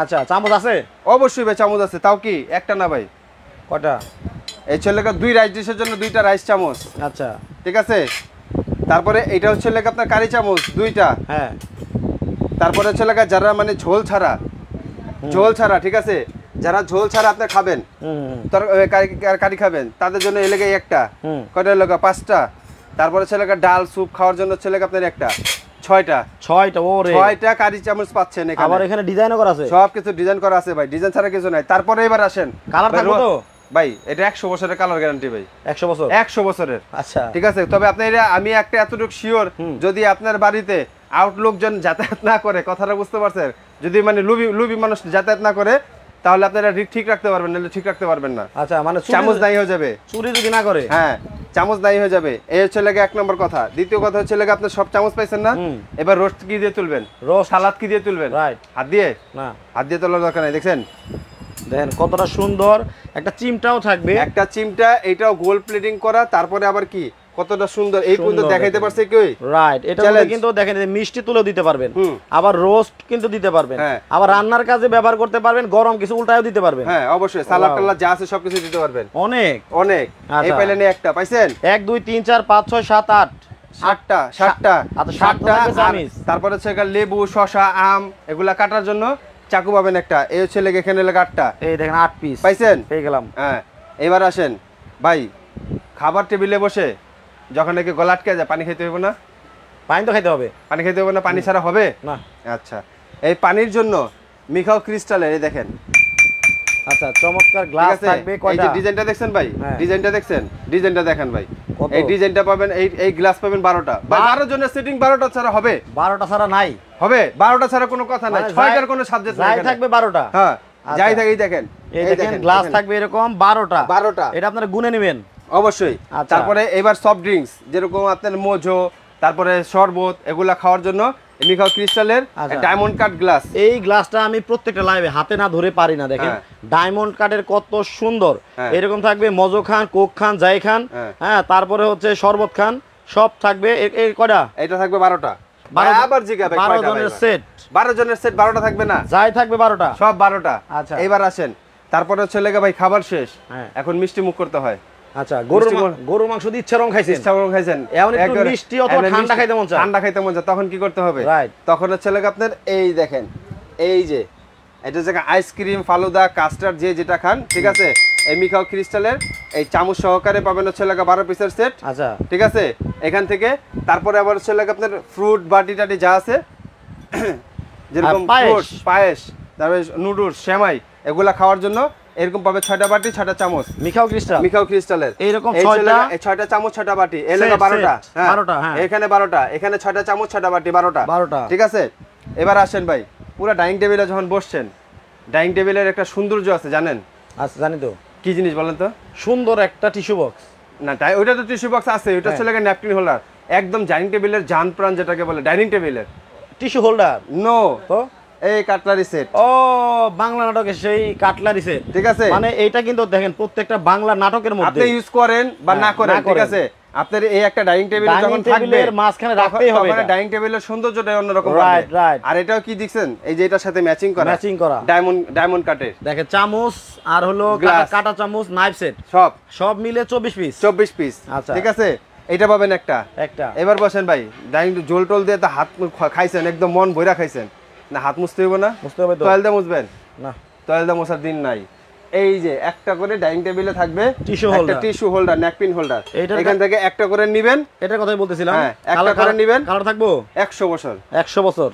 আচ্ছা, চামচ আছে?
অবশ্যই ভাই, চামচ আছে। তাও কি একটা না ভাই,
কয়টা?
এই ছেলেকে 2 রাইস ডিশের জন্য 2টা রাইস চামচ।
আচ্ছা,
ঠিক আছে, তারপরে এটা হচ্ছে আপনার কারি চামচ 2টা।
হ্যাঁ,
তারপরে হচ্ছে যারা মানে ঝোল ছাড়া, ঠিক আছে, যারা ঝোল ছাড়া আপনি খাবেন, কারি খাবেন, তাদের জন্য এলাকায় একটা, কয়টা এলাকা? 5টা। তারপরে ছেলেকে ডাল স্যুপ খাওয়ার জন্য ছেলেকে আপনার একটা, 6টা। ওরে 6টা কারি চামচ পাচ্ছেন এখানে।
আবার এখানে ডিজাইনও করা আছে,
সবকিছু ডিজাইন করা আছে ভাই, ডিজাইন ছাড়া কিছু নাই। তারপরে এবার আসেন,
কালার থাকবে তো
ভাই? এটা 100 বছরের কালার গ্যারান্টি ভাই,
100 বছর,
100 বছরের।
আচ্ছা,
ঠিক আছে, তবে আপনি আমি একটা এতটুকু শিওর, যদি আপনার বাড়িতে আউটলুক জন যাতায়াত না করে, কথাটা বুঝতে পারছেন, যদি মানে লুবি মানুষ যাতায়াত না করে, তাহলে আপনারা ঠিক রাখতে পারবেন, নাহলে ঠিক রাখতে পারবেন না।
আচ্ছা, মানে
চামচ নাই হয়ে যাবে,
চুরি যদি না করে।
হ্যাঁ, চামচ নাই হয়ে যাবে। এই হচ্ছে 1 নম্বর কথা। দ্বিতীয় কথা হচ্ছে আপনার সব চামচ পাইছেন না, এবার রোস্ট কি দিয়ে তুলবেন? সালাদ কি দিয়ে তুলবেন? হাত দিয়ে না, হাত দিয়ে তোলার দরকার নাই। দেখছেন,
দেখেন কতটা সুন্দর একটা চিমটাও থাকবে,
একটা চিমটা, এটাও গোল্ড প্লেটিং করা। তারপরে আবার কি কতটা সুন্দর, এই পর্যন্ত দেখাইতে পারছে কেউ?
রাইট, এটা কিন্তু দেখেন মিষ্টি তুলেও দিতে পারবেন, আবার রোস্ট কিন্তু দিতে পারবেন, আবার রান্নার কাজে ব্যবহার করতে পারবেন, গরম কিছু উল্টায়ও দিতে পারবেন।
হ্যাঁ, অবশ্যই, সালাদ টালাদ যা আছে সবকিছু দিতে পারবেন।
অনেক।
এই পাইলেনে একটা পাইছেন?
1 2 3 4 5 6 7 8
7টা। আচ্ছা, 7টা। তারপরে হচ্ছে লেবু, শসা, আম এগুলা কাটার জন্য চাকু পাবেন একটা। এই হচ্ছে এখানে 8টা।
এই দেখেন 8 পিস
পাইছেন,
পেয়ে গেলাম।
হ্যাঁ, এবার আসেন ভাই, খাবার টেবিলে বসে যখন নাকি গলা আটকে যায়, পানি খেতে হবে না?
পানি তো খাইতে হবে।
পানি খেতে হবে না? পানি ছাড়া হবে
না।
আচ্ছা, এই পানির জন্য মিখাও ক্রিস্টালের, এই দেখেন।
আচ্ছা, চমৎকার গ্লাস থাকবে।
এই যে ডিজাইনটা দেখছেন ভাই, ডিজাইনটা দেখছেন, ডিজাইনটা দেখেন ভাই, এই ডিজাইনটা পাবেন, এই গ্লাস পাবেন 12টা। 12 জনের সেটিং 12টা ছাড়া হবে? 12টা ছাড়া নাই, হবে 12টা ছাড়া কোনো কথা নাই, 6টার কোনো সাবজেক্ট নাই, থাকবে 12টা। হ্যাঁ, যাই থাকে। এই দেখেন,
এই দেখেন গ্লাস থাকবে এরকম 12টা। এটা আপনারা গুনে নেবেন
অবশ্যই। তারপরে এবার সফট ড্রিঙ্কস, যেরকম আপনার মোজো, তারপরে শরবত, এগুলা খাওয়ার জন্য মিখাও ক্রিস্টালের ডায়মন্ড কাট গ্লাস।
এই গ্লাসটা আমি প্রত্যেকটা লাইভে হাতে না ধরে পারি না, দেখেন ডায়মন্ড কাটের কত সুন্দর। এরকম থাকবে মজো খান, কোক খান, যাই খান, হ্যাঁ, তারপরে হচ্ছে শরবত খান, সব থাকবে। এই কয়টা? এটা থাকবে 12টা। আবার জিগাবে 12 জনের সেট, 12 জনের সেট 12টা থাকবে না, যাই থাকবে 12টা, সব 12টা। আচ্ছা, এবার আসেন, তারপরে হচ্ছে ভাই খাবার শেষ, এখন মিষ্টি মুখ করতে হয়। আচ্ছা, গরুর মাংস দিয়ে ইচ্ছা রং খাইছেন, এমন একটু মিষ্টি অথবা ঠান্ডা খাইতে মন চায়, তখন কি করতে হবে? তখন হচ্ছে আপনার এই দেখেন, এই যে এটা যে আইসক্রিম, ফালুদা, কাস্টার্ড, যে যেটা খান, ঠিক আছে, এই মিখাও ক্রিস্টালের এই চামচ সহকারে পাবেন হচ্ছে 12 পিসের সেট। আচ্ছা, ঠিক আছে, এখান থেকে। তারপরে আবার হচ্ছে আপনার ফ্রুট, বাটি টাটি যা আছে, যেরকম পায়েস, তারপরে নুডলস, সেমাই, এগুলা খাওয়ার জন্য
এরকম পাবে 6টা বাটি 6টা চামচ
মিখাও ক্রিস্টালের
এইরকম 6টা চামচ 6টা বাটি এই লাগা 12টা। হ্যাঁ 12টা, হ্যাঁ এখানে 12টা, এখানে 6টা চামচ 6টা বাটি 12টা। ঠিক আছে, এবার আসেন ভাই, পুরো ডাইনিং টেবিলে যখন বসছেন, ডাইনিং টেবিলের একটা সৌন্দর্য আছে জানেন?
আচ্ছা, জানি তো।
কি জিনিস বলেন তো?
সুন্দর একটা টিস্যু বক্স।
না ওইটা তো টিস্যু বক্স আছে, ওইটা হচ্ছে লাগে ন্যাপকিন হোল্ডার। একদম ডাইনিং টেবিলের জান প্রাণ যেটাকে বলে, ডাইনিং টেবিলের
টিস্যু হোল্ডার।
নো,
তো
এই কাটলারি সেট।
ও, বাংলা নাটকের সেই কাটলারি সেট।
ঠিক আছে,
মানে এইটা কিন্তু দেখেন প্রত্যেকটা বাংলা নাটকের মধ্যে
আপনি ইউজ করেন বা না করেন, ঠিক আছে, আপনার এই একটা ডাইনিং টেবিল যখন থাকবে
এর মাঝখানে রাখতেই হবে।
তখন ডাইনিং টেবিলের সৌন্দর্যটাই অন্যরকম হবে।
রাইট।
আর এটাও কি দেখছেন, এই যে এটার সাথে ম্যাচিং করা ডায়মন্ড কাটের
দেখেন চামচ আর হলো কাটা চামচ, নাইফ সেট সব মিলে 24 পিস। আচ্ছা,
ঠিক আছে, এটা পাবেন একটা। এবার বসেন ভাই, ডাইনিং জোল টোল দিয়ে তো হাত খাইছেন, একদম মন ভইরা খাইছেন না, হাত মুছতে হইব না?
মুছতে হবে তো।
তয়েল দিয়ে মুছবেন
না,
তয়েল দিয়ে মোছার দিন নাই। এই যে একটা করে ডাইনিং টেবিলে থাকবে টিস্যু হোল্ডার, ন্যাপকিন হোল্ডার, এখান থেকে একটা করে নেবেন।
এটার কথাই বলতেছিলাম।
হ্যাঁ, একটা করে নেবেন।
কালার থাকবো
100 বছর।
100 বছর।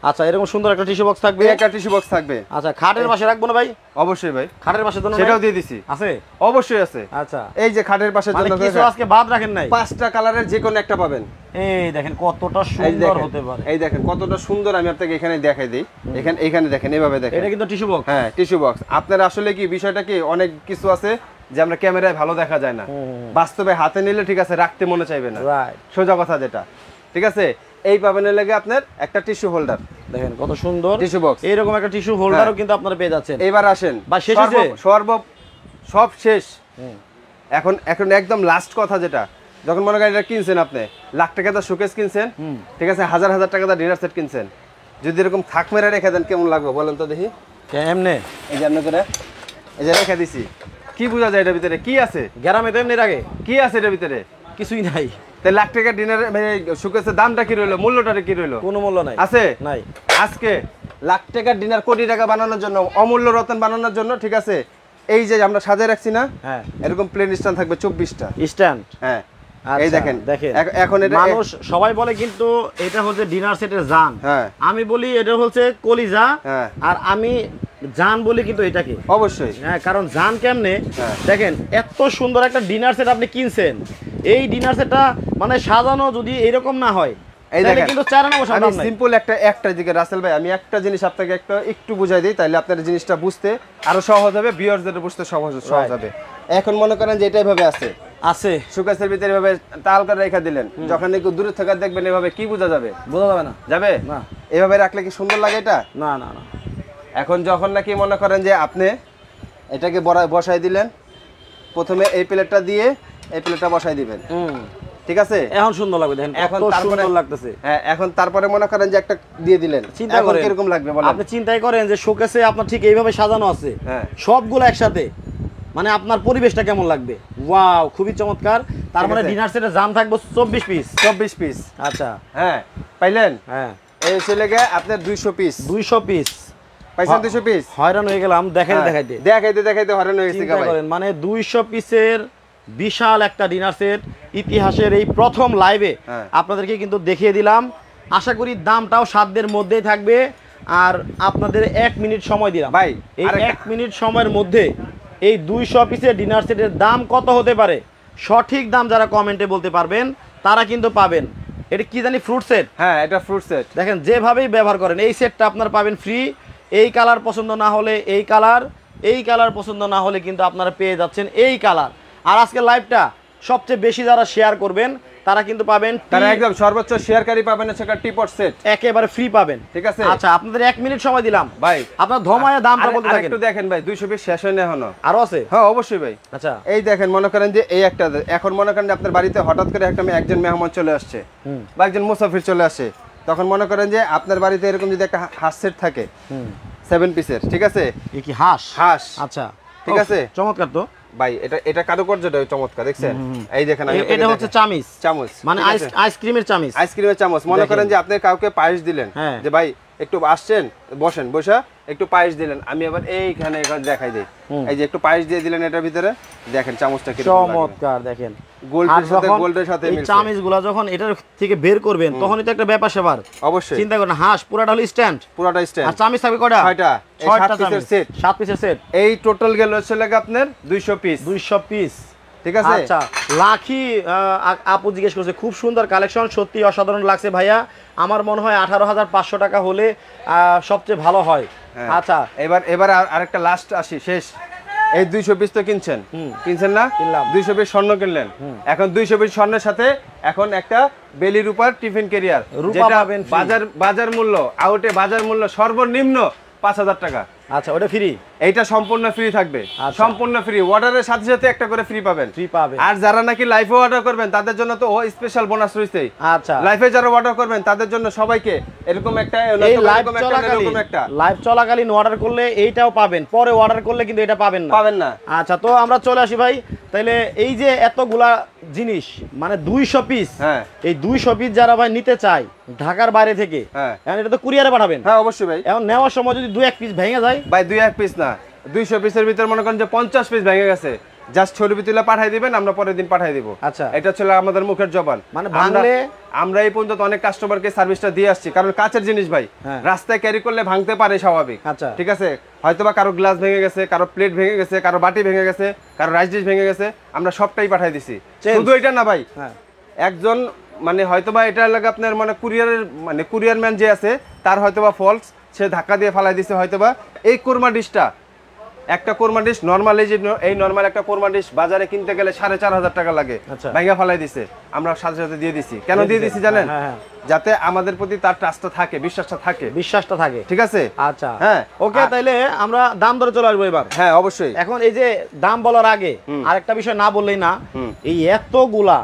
আচ্ছা, এরকম সুন্দর একটা টিস্যু বক্স থাকবে।
একটা টিস্যু বক্স থাকবে।
আচ্ছা, খাটের পাশে রাখবো না ভাই?
অবশ্যই ভাই,
খাটের পাশে জন্য
সেটাও দিয়ে দিছি।
আছে?
অবশ্যই আছে।
আচ্ছা,
এই যে খাটের পাশে জন্য
কিছু আজকে বাদ রাখেন নাই।
5টা কালারের যে কোনো একটা পাবেন।
এই দেখেন কতটা সুন্দর হতে পারে।
এই দেখেন কতটা সুন্দর, আমি আপনাকে এখানে দেখাই দেই। এখানে দেখেন, এইভাবে দেখেন,
এটা কিন্তু টিস্যু বক্স।
হ্যাঁ, টিস্যু বক্স। আপনার আসলে কি বিষয়টা কি, অনেক কিছু আছে যে আমরা ক্যামেরায় ভালো দেখা যায় না, বাস্তবে হাতে নিলে ঠিক আছে রাখতে মনে চাইবে না। রাইট, সোজা কথা যেটা। ঠিক আছে, এই পাবেনের লাগে আপনার একটা টিস্যু হোল্ডার।
দেখেন কত সুন্দর
টিস্যু বক্স।
এইরকম একটা টিস্যু হোল্ডারও কিন্তু আপনারা পেয়ে যাচ্ছেন।
এবার আসেন
বা শেষ
সব শেষ। এখন একদম লাস্ট কথা যেটা, যখন মনে করেন এটা কিনছেন, আপনি লাখ টাকা দা শোকেস কিনছেন, ঠিক আছে, হাজার টাকা দা ডিনার সেট কিনছেন, যদি এরকম থাক মেরে রেখে দেন কেমন লাগবে বলেন তো দেখি?
এমনি
এই যে এমনি করে এই যে রেখে দিছি, কি বোঝা যায় এটার ভিতরে কি আছে?
গ্রামে তো এমনি রাখে।
কি আছে এটার ভিতরে?
কিছুই নাই।
তাই লাখ টাকা ডিনার শোকেসের দামটা কি রইলো, মূল্যটা কি রইলো?
কোনো মূল্য নাই।
আছে?
নাই।
আজকে লাখ টাকার ডিনার কোটি টাকা বানানোর জন্য, অমূল্য রতন বানানোর জন্য, ঠিক আছে, এই যে আমরা সাজিয়ে রাখছি না,
হ্যাঁ,
এরকম প্লেন স্ট্যান্ড থাকবে 24টা
স্ট্যান্ড।
হ্যাঁ, এই দেখেন
এখন এটা মানুষ সবাই বলে কিন্তু এটা হচ্ছে ডিনার সেটের জান। আমি বলি এটা হচ্ছে কলিজা, আর আমি জান বলি কিন্তু এটাকে।
অবশ্যই,
হ্যাঁ, কারণ জান কেমনে দেখেন, এত সুন্দর একটা ডিনার সেট আপনি কিনছেন, এই ডিনার সেটটা মানে সাজানো যদি এরকম না হয়, এই দেখেন কিন্তু চারা না বসানো।
আমি সিম্পল একটা দিকে রাসেল ভাই, আমি একটা জিনিস আপনাকে একটু বুঝাই দিই, তাইলে আপনার জিনিসটা বুঝতে আরো সহজ হবে, ভিউয়ারদের বুঝতে সহজ হবে। এখন মনে করেন যে এটা এভাবে আছে সুকেসের ভিতরে এভাবে তাল করে রেখে দিলেন, যখন একটু দূরে থেকে দেখবেন এভাবে, কি বোঝা যাবে?
বোঝা যাবে না।
যাবে না? এভাবে রাখলে কি সুন্দর লাগে এটা?
না না না।
এখন যখন নাকি মনে করেন যে আপনি এটাকে বসাই দিলেন, প্রথমে এই প্লেটটা দিয়ে এই প্লেটটা বসাই দিবেন, ঠিক আছে, এখন সুন্দর লাগবে। দেখেন এখন সুন্দর লাগতেছে। হ্যাঁ, এখন তারপরে মনে করেন যে একটা দিয়ে দিলেন, চিন্তা করেন কিরকম লাগবে বলেন?
আপনি চিন্তাই করেন যে শোকেসে আপনার ঠিক এইভাবে সাজানো আছে, সবগুলো একসাথে, মানে আপনার পরিবেশটা কেমন লাগবে? ওয়াও, খুবই চমৎকার। তার মানে ডিনার সেটের দাম থাকবে 24 পিস। আচ্ছা,
হ্যাঁ, পাইলেন?
হ্যাঁ,
এই চলে গে আপনার 200 পিস পাইছেন। 200 পিস
হয়রান হয়ে গেলাম
দেখাইতে হয়রান হয়ে গেছে ভাই।
মানে 200 পিসের বিশাল একটা ডিনার সেট ইতিহাসের এই প্রথম লাইভে আপনাদেরকে কিন্তু দেখিয়ে দিলাম। আশা করি দামটাও সাধ্যের মধ্যেই থাকবে। আর আপনাদের 1 মিনিট সময় দিলাম ভাই, এই 1 মিনিট সময়ের মধ্যে এই 200 পিসের ডিনার সেটের দাম কত হতে পারে, সঠিক দাম যারা কমেন্টে বলতে পারবেন তারা কিন্তু পাবেন। এটা কি জানি, ফ্রুট সেট।
হ্যাঁ, এটা ফ্রুট সেট।
দেখেন যেভাবেই ব্যবহার করেন, এই সেটটা আপনারা পাবেন ফ্রি। এই কালার পছন্দ না হলে এই কালার, এই কালার পছন্দ না হলে কিন্তু আপনারা পেয়ে যাচ্ছেন এই কালার। আর আজকে লাইভটা সবচেয়ে বেশি যারা শেয়ার করবেন তারা কিন্তু পাবেন,
তারা একদম সর্বোচ্চ শেয়ারকারী পাবেন সেটা টিপট সেট একেবারে
ফ্রি পাবেন, ঠিক আছে? আচ্ছা, আপনাদের 1 মিনিট সময় দিলাম ভাই, আপনার ধমায়া দামটা বলতে থাকেন।
একটু দেখেন ভাই, 200 পিস শেষ হয়নি এখনো,
আরো আছে?
হ্যাঁ, অবশ্যই ভাই। আচ্ছা, এই দেখেন মনে করেন যে এই একটা, এখন মনে করেন আপনার বাড়িতে হঠাৎ করে একজন মেহমান চলে আসছে বা একজন মুসাফির চলে আসে, তখন মনে করেন যে আপনার বাড়িতে এরকম যদি একটা হাঁস সেট থাকে 7 পিসের, ঠিক আছে?
এই কি হাঁস? আচ্ছা,
ঠিক আছে,
চমৎকার তো
ভাই। এটা কারুকার্যটা চমৎকার, দেখছেন? এই দেখেন,
এটা হচ্ছে চামচ, মানে আইসক্রিমের চামচ।
মনে করেন যে আপনি কাউকে পায়েস দিলেন, যে ভাই একটু আসছেন, বসেন, বসা একটু পায়েস দিলেন, আমি আবার এইখানে দেখাই দিই। এই যে একটু পায়েস দিয়ে দিলেন এটার ভিতরে, দেখেন চামচটা কি
চমৎকার। দেখেন
গোল্ডের সাথে
এই চামচগুলো যখন এটার থেকে বের করবেন তখনই তো একটা ব্যাপার স্যাপার।
অবশ্যই
চিন্তা করেন, হাঁস পুরাটা হলো স্ট্যান্ড,
পুরাটা স্ট্যান্ড।
আর চামচ থাকবে কয়টা?
6টা।
6টা পিসের সেট, 7 পিসের সেট।
এই টোটাল গেল হচ্ছে লাগে আপনার 200 পিস।
200 পিস,
ঠিক আছে।
আচ্ছা, লাখি আপু জিজ্ঞেস করছে, খুব সুন্দর কালেকশন, সত্যি অসাধারণ লাগছে ভাইয়া। আমার মনে হয় 18,500 টাকা হলে সবচেয়ে ভালো হয়। আচ্ছা,
এবার আরেকটা লাস্ট আসি, শেষ। এই 200 পিস তো কিনছেন না?
কিনলাম।
200 পিস স্বর্ণ কিনলেন। এখন 200 পিস স্বর্ণের সাথে এখন একটা বেলি রূপার টিফিন ক্যারিয়ার, যেটা বাজার মূল্য, আউটে বাজার মূল্য সর্বনিম্ন 5,000 টাকা।
আচ্ছা, ওটা ফ্রি?
এইটা সম্পূর্ণ ফ্রি থাকবে, সম্পূর্ণ ফ্রি। অর্ডারের সাথে সাথে একটা করে ফ্রি পাবেন। আর যারা নাকি লাইভে অর্ডার করবেন তাদের জন্য তো স্পেশাল বোনাস রয়েছে।
আচ্ছা,
লাইভে যারা অর্ডার করবেন তাদের জন্য সবাইকে এরকম একটা
লাইভ চলাকালীন অর্ডার করলে এইটাও পাবেন, পরে অর্ডার করলে কিন্তু এটা পাবেন না। আচ্ছা, তো আমরা চলে আসি ভাই, তাইলে এই যে এতগুলা জিনিস, মানে 200 পিস, এই 200 পিস যারা ভাই নিতে চায় ঢাকার বাইরে থেকে, এখন এটা তো কুরিয়ারে পাঠাবেন?
হ্যাঁ, অবশ্যই ভাই।
এখন নেওয়ার সময় যদি 2-1 পিস ভেঙে যায়?
ভাই 2-1 পিস না, 200 পিসের ভিতরে মনে করেন যে 50 পিস ভেঙে গেছে, জাস্ট ছবি তুলে পাঠিয়ে দিবেন, আমরা পরের দিন পাঠিয়ে দিব।
আচ্ছা,
এটা ছিল আমাদের মুখের জবান।
মানে ভাঙলে
আমরা এই পর্যন্ত অনেক কাস্টমারকে সার্ভিসটা দিয়ে আসছি, কারণ কাঁচের জিনিস ভাই রাস্তায় ক্যারি করলে ভাঙতে পারে, স্বাভাবিক।
আচ্ছা,
ঠিক আছে, হয়তোবা কারো গ্লাস ভেঙে গেছে, কারো প্লেট ভেঙে গেছে, কারো বাটি ভেঙে গেছে, কারো রাইস ডিশ ভেঙে গেছে, আমরা সবটাই পাঠিয়ে দিছি। শুধু এটা না ভাই, একজন মানে হয়তোবা এটা লাগে আপনার মানে কুরিয়ার ম্যান যে আছে তার হয়তোবা ফল্ট, সে ধাক্কা দিয়ে ফালাই দিছে হয়তোবা। এই কোরমা ডিশটা, একটা কোরমা ডিশ নরমাল, এই নরমাল একটা কোরমা ডিশ বাজারে কিনতে গেলে 4,500 টাকা লাগে, ভাঙা ফালাই দিছে, আমরা সাথে সাথে দিয়ে দিছি। কেন দিয়ে দিছি জানেন? যাতে আমাদের প্রতি তার ট্রাস্টটা থাকে, বিশ্বাসটা থাকে। ঠিক আছে,
আচ্ছা, হ্যাঁ, ওকে। তাইলে আমরা দাম ধরে চলে আসবো এবার।
হ্যাঁ, অবশ্যই।
এখন এই যে দাম বলার আগে আরেকটা বিষয় না বললেই না, এই এতগুলা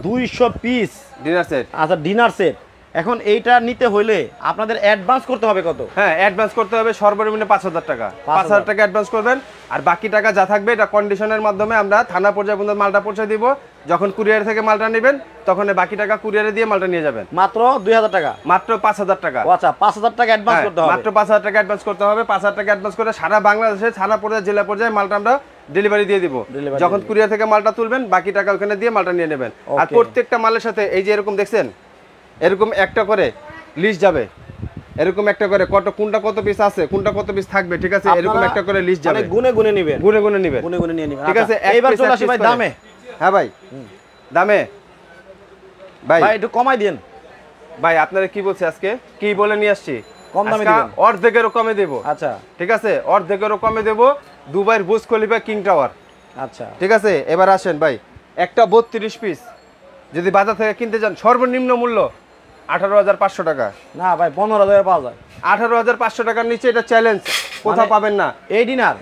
200 পিস
ডিনার সেট,
আচ্ছা ডিনার সেট, এখন এইটা নিতে হইলে আপনাদের অ্যাডভান্স করতে হবে কত?
হ্যাঁ, অ্যাডভান্স করতে হবে সর্বনিম্ন 5,000 টাকা। 5,000 টাকা অ্যাডভান্স করবেন, আর বাকি টাকা যা থাকবে এটা কন্ডিশনের মাধ্যমে আমরা থানা পর্যায়ে পর্যন্ত মালটা পৌঁছে দিব। যখন কুরিয়ার থেকে মালটা নেবেন তখন বাকি টাকা কুরিয়ারে দিয়ে মালটা নিয়ে যাবেন।
মাত্র 2,000 টাকা?
মাত্র 5,000 টাকা।
আচ্ছা, 5,000 টাকা অ্যাডভান্স করতে হবে?
মাত্র 5,000 টাকা অ্যাডভান্স করতে হবে। 5,000 টাকা অ্যাডভান্স করে সারা বাংলাদেশে থানা পর্যায়ে, জেলা পর্যায়ে মালটা আমরা ডেলিভারি দিয়ে দিব। যখন কুরিয়ার থেকে মালটা তুলবেন বাকি টাকা ওখানে দিয়ে মালটা নিয়ে নেবেন। আর প্রত্যেকটা মালের সাথে এই যে এরকম দেখছেন, এরকম একটা করে লিস্ট যাবে, এরকম একটা করে কোনটা কত পিস আছে, কোনটা কত পিস থাকবে, ঠিক আছে, এরকম একটা করে লিস্ট যাবে।
গুনে গুনে নিবেন,
ঠিক আছে।
এইবার চলে আসি ভাই দামে।
হ্যাঁ ভাই, দামে ভাই
একটু কমাই দেন
ভাই। আপনারা কি বলছে আজকে, কি বলে নিয়ে আসছি?
কম দামে দিবেন?
অর্ধেকেরও কমে দেব।
আচ্ছা,
ঠিক আছে, অর্ধেকেরও কমে দেব। দুবাইয়ের বুর্জ খলিফা কিং টাওয়ার।
আচ্ছা,
ঠিক আছে। এবার আসেন ভাই, একটা 32 পিস যদি বাজার থেকে কিনতে যান সর্বনিম্ন মূল্য 18,500 টাকা।
না ভাই, 15,000 পাওয়া যায়।
18,500 টাকার নিচে এটা চ্যালেঞ্জ, কোথাও পাবেন না।
এই ডিনার,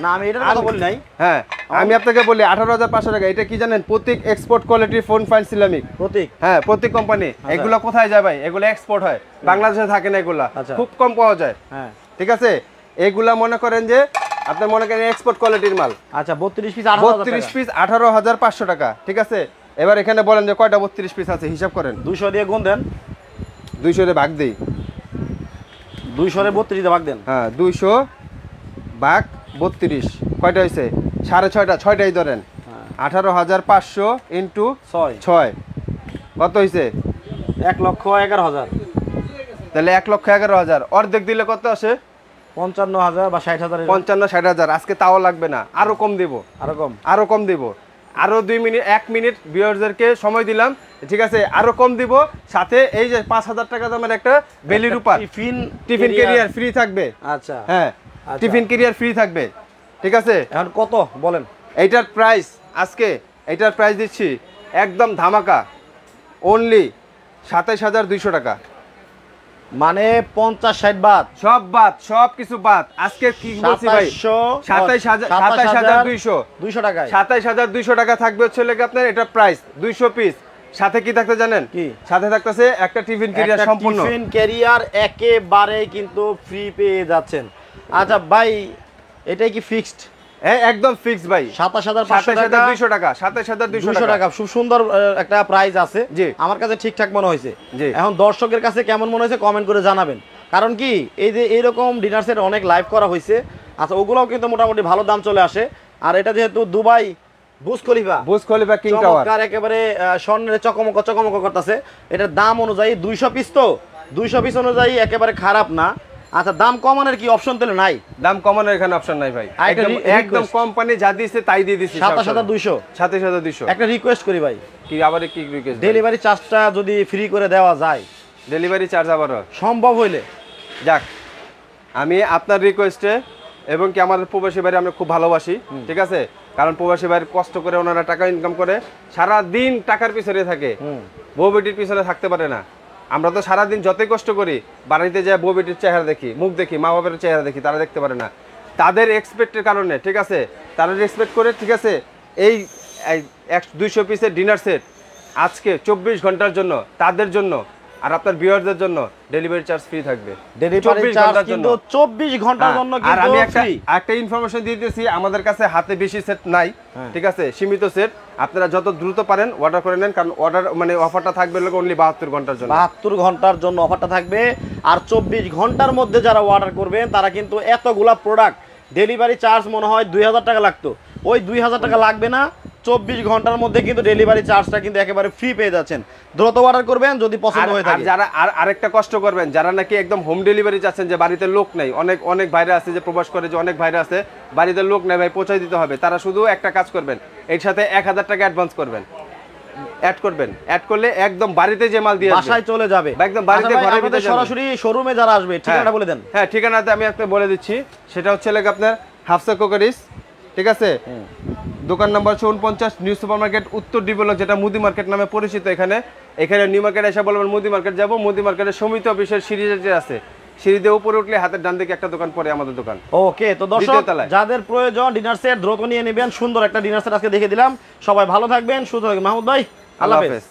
না,
আমি এটার কথা বলি নাই।
হ্যাঁ, আমি আপনাকে বলি 18,500 টাকা। এটা কি জানেন? Pratik export quality phone fine ceramic.
Pratik?
হ্যাঁ, প্রতীক কোম্পানি। এগুলো কোথায় যায় ভাই? এগুলো এক্সপোর্ট হয়, বাংলাদেশে থাকে না এগুলা, খুব কম পাওয়া যায়। হ্যাঁ, ঠিক আছে। এগুলা মনে করেন যে আপনি মনে করেন এক্সপোর্ট কোয়ালিটির মাল।
আচ্ছা, 32 পিস
18,500 টাকা। ঠিক আছে। এবার এখানে বলেন যে কয়টা 32 পিস আছে, হিসাব করেন।
200 দিয়ে গুণ দেন।
200 এর ভাগ দেই।
200 এর 32 দিয়ে ভাগ দেন।
হ্যাঁ, 200 ভাগ 32 কয়টা হইছে? 6.5টা, 6টাই ধরেন। 18,500 ইনটু 6 কত হইছে?
1,11,000।
তাহলে 1,11,000 অর্ধেক দিলে কত আসে?
55,000 বা 60,000।
55-60,000। আজকে তাও লাগবে না, আরো কম দেব, আরো কম দেব। আরো 1 মিনিট ভিউয়ারদেরকে সময় দিলাম, ঠিক আছে, আরো কম দিব। সাথে এই যে 5,000 টাকা দামের একটা বেলি রূপার টিফিন ক্যারিয়ার ফ্রি থাকবে।
আচ্ছা,
হ্যাঁ, টিফিন ক্যারিয়ার ফ্রি থাকবে। ঠিক আছে।
এখন কত বলেন?
এইটার প্রাইস আজকে, এইটার প্রাইস দিচ্ছি একদম ধামাকা, অনলি 27,200 টাকা।
মানে 50-60 বাদ,
সব বাদ, সব কিছু বাদ। আজকে কি বলছি ভাই? 27,200
টাকায়
27,200 টাকা থাকবে হচ্ছে লেগে আপনার এটা প্রাইস। 200 পিস সাথে কি থাকতে জানেন? কি সাথে থাকতেছে? একটা টিফিন ক্যারিয়ার সম্পূর্ণ।
টিফিন ক্যারিয়ার একেবারে কিন্তু ফ্রি পেয়ে যাচ্ছেন। আচ্ছা ভাই, এটাই কি ফিক্সড?
হ্যাঁ, একদম ফিক্স ভাই।
27,200
টাকা। 27,200 টাকা।
খুব সুন্দর একটা প্রাইস আছে। জি, আমার কাছে ঠিকঠাক মনে হয়েছে। এখন দর্শকের কাছে কেমন মনে হয়েছে কমেন্ট করে জানাবেন। কারণ কি এই যে এইরকম ডিনার সেট অনেক লাইভ করা হয়েছে, আচ্ছা ওগুলোও কিন্তু মোটামুটি ভালো দাম চলে আসে। আর এটা যেহেতু Dubai Burj Khalifa
king tower
একেবারে স্বর্ণের চকমক করতেছে, এটার দাম অনুযায়ী 200 পিস, তো 200 পিস অনুযায়ী একেবারে খারাপ না। আচ্ছা দাম কমানোর কি অপশন তাহলে নাই?
দাম কমানোর এখানে অপশন নাই ভাই, একদম কোম্পানি যা দিয়েছে তাই দিয়ে দিছি।
27,200 একটা রিকোয়েস্ট করি ভাই,
কি আবার কি রিকোয়েস্ট?
ডেলিভারি চার্জটা যদি ফ্রি করে দেওয়া যায়।
ডেলিভারি চার্জ আবার
সম্ভব হইলে
যাক, আমি আপনার রিকোয়েস্টে এবং কি আমাদের প্রবাসী ভাই আমরা খুব ভালোবাসি, ঠিক আছে? কারণ প্রবাসী ভাই কষ্ট করে ওনারা টাকা ইনকাম করে, সারা দিন টাকার পিছনে থাকে, বউ বেটির পিছনে থাকতে পারে না। আমরা তো সারাদিন যতই কষ্ট করি বাড়িতে যায় বউ বেটির চেহারা দেখি, মুখ দেখি, মা বাবার চেহারা দেখি, তারা দেখতে পারে না। তাদের এক্সপেক্টের কারণে, ঠিক আছে, তারা এক্সপেক্ট করে, ঠিক আছে, এই 200 পিসের ডিনার সেট আজকে 24 ঘন্টার জন্য তাদের জন্য আর আপনার ভিউয়ারদের জন্য ডেলিভারি চার্জ ফ্রি থাকবে।
ডেলিভারি চার্জ কিন্তু 24 ঘন্টার জন্য কিন্তু।
আর আমি একটা ইনফরমেশন দিয়ে দিতেছি, আমাদের কাছে হাতে বেশি সেট নাই, ঠিক আছে, সীমিত সেট। আপনারা যত দ্রুত পারেন অর্ডার করে নেন, কারণ অর্ডার মানে অফারটা থাকবে অনলি 72 ঘন্টার জন্য।
72 ঘন্টার জন্য অফারটা থাকবে। আর 24 ঘন্টার মধ্যে যারা অর্ডার করবেন তারা কিন্তু এতগুলা প্রোডাক্ট, ডেলিভারি চার্জ মনে হয় 2000 টাকা লাগতো, ওই 2000 টাকা লাগবে না। 24 ঘন্টার মধ্যে কিন্তু ডেলিভারি চার্জটা কিন্তু একেবারে ফ্রি পেয়ে যাচ্ছেন। দ্রুত অর্ডার করবেন যদি পছন্দ হয়ে থাকে।
আর যারা আরেকটা কষ্ট করবেন, যারা নাকি একদম হোম ডেলিভারি চাচ্ছেন, যে বাড়িতে লোক নেই, অনেক ভাইরা আছে যে প্রবাস করে, যে অনেক ভাইরা আছে বাড়িতে লোক নেই ভাই, পৌঁছাই দিতে হবে, তারা শুধু একটা কাজ করবেন, এর সাথে 1000 টাকা অ্যাডভান্স করবেন, অ্যাড করলে একদম বাড়িতে যে মাল দিয়ে
বাসায় চলে যাবে,
একদম বাড়িতে ঘরের ভিতরে
সরাসরি শোরুমে যারা আসবে ঠিকানাটা বলে দেন।
হ্যাঁ, ঠিকানাটা আমি আপনাকে বলে দিচ্ছি, সেটা হচ্ছে লাগে আপনার হাফসা কোকারিস, ঠিক আছে, দোকান নাম্বার 49, নিউ সুপার মার্কেট, উত্তর ডি ব্লক, যেটা মুদি মার্কেট নামে পরিচিত। এখানে নিউ মার্কেট এসে বলবেন মুদি মার্কেট যাব, মুদি মার্কেটের সমিতি অফিসের সিঁড়ি যে আছে, সিঁড়িতে উপরে উঠলে হাতের ডান দিকে একটা দোকান পড়ে আমাদের দোকান।
ওকে, তো দর্শক যাদের প্রয়োজন ডিনার সেট দ্রুত নিয়ে নেবেন। সুন্দর একটা ডিনার সেট আজকে দেখে দিলাম। সবাই ভালো থাকবেন, সুস্থ থাকবেন। মাহমুদ ভাই, আল্লাহ হাফেজ।